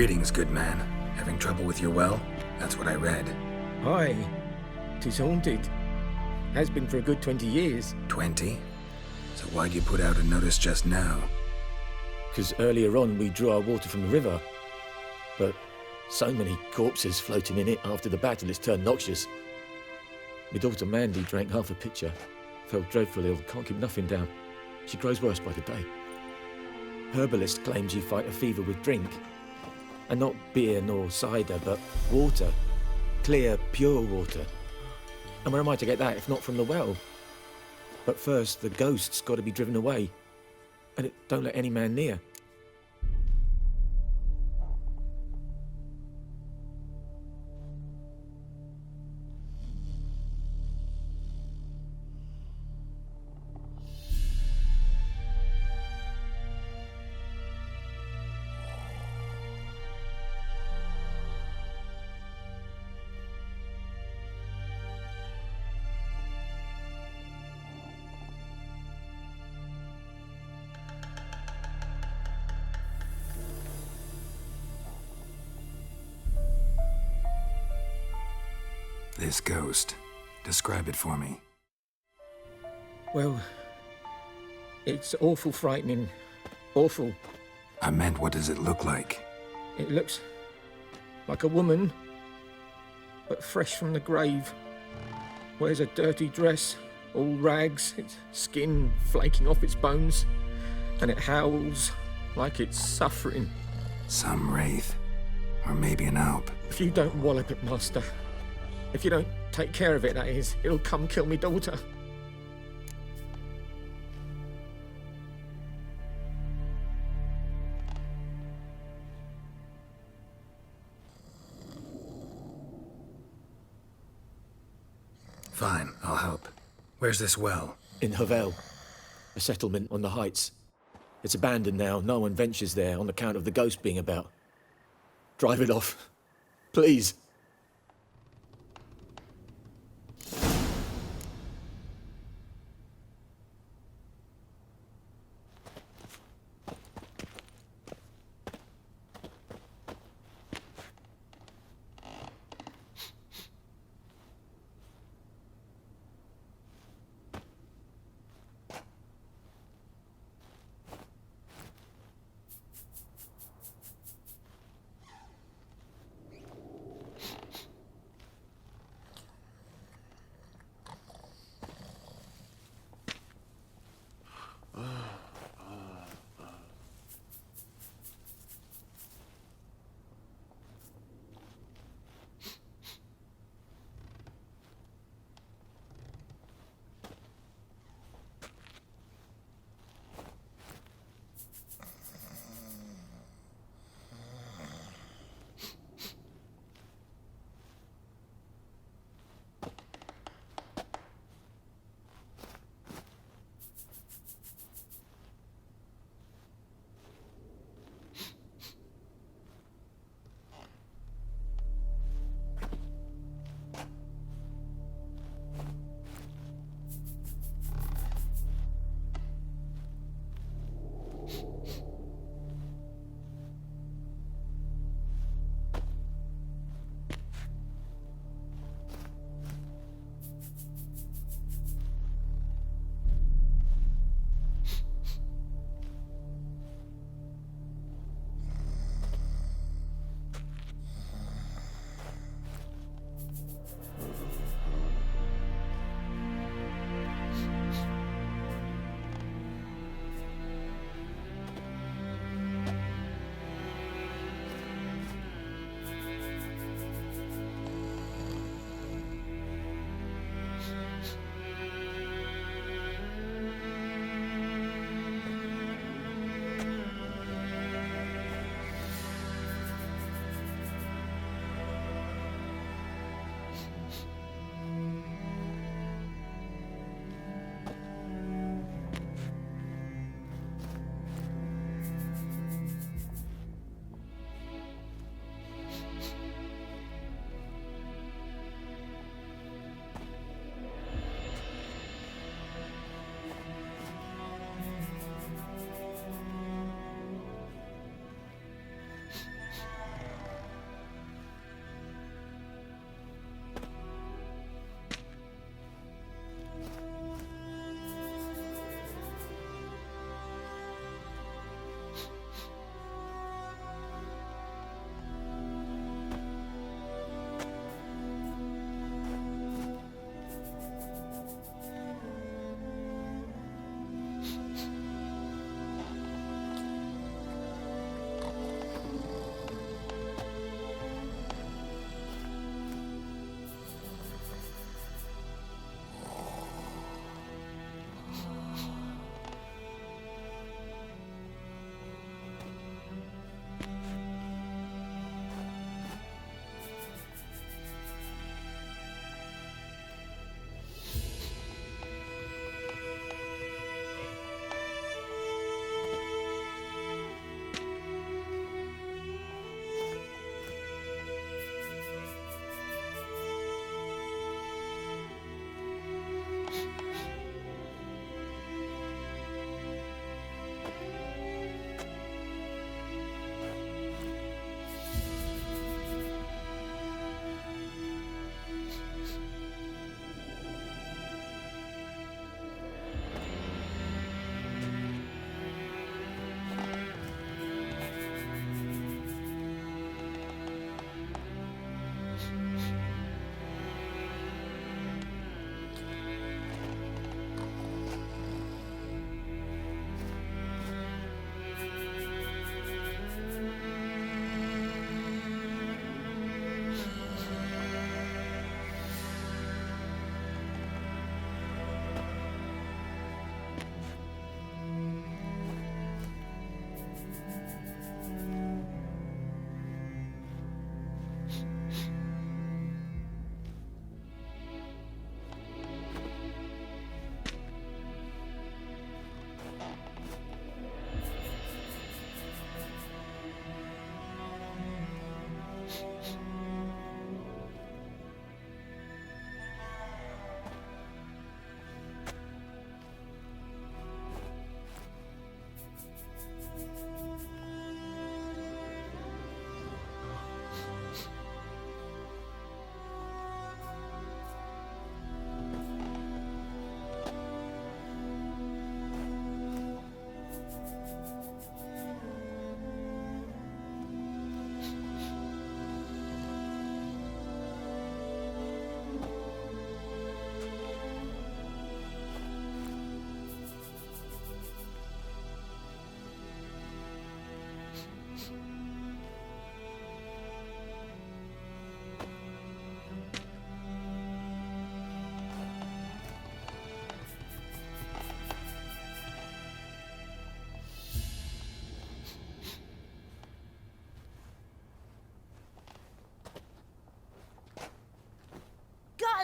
Speaker 2: Greetings, good man. Having trouble with your well? That's what I read.
Speaker 21: Aye. 'Tis haunted. Has been for a good 20 years.
Speaker 2: 20? So why'd you put out a notice just now?
Speaker 11: Because earlier on we drew our water from the river. But so many corpses floating in it after the battle, it's turned noxious. My daughter Mandy drank half a pitcher. Felt dreadfully ill, can't keep nothing down. She grows worse by the day. Herbalist claims you fight a fever with drink. And not beer nor cider, but water. Clear, pure water. And where am I to get that if not from the well? But first, the ghost's got to be driven away. And it don't let any man near.
Speaker 2: This ghost. Describe it for me.
Speaker 21: Well, it's awful frightening. Awful.
Speaker 2: I meant, what does it look like?
Speaker 21: It looks like a woman, but fresh from the grave. Wears a dirty dress, all rags, its skin flaking off its bones, and it howls like it's suffering.
Speaker 2: Some wraith. Or maybe an alp.
Speaker 21: If you don't wallop it, Master, if you don't take care of it, that is, it'll come kill me daughter.
Speaker 2: Fine, I'll help. Where's this well?
Speaker 11: In Havel, a settlement on the heights. It's abandoned now. No one ventures there on account of the ghost being about. Drive it off, please.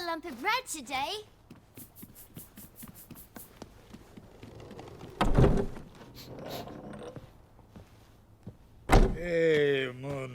Speaker 3: a lump of bread today.
Speaker 8: Hey, man.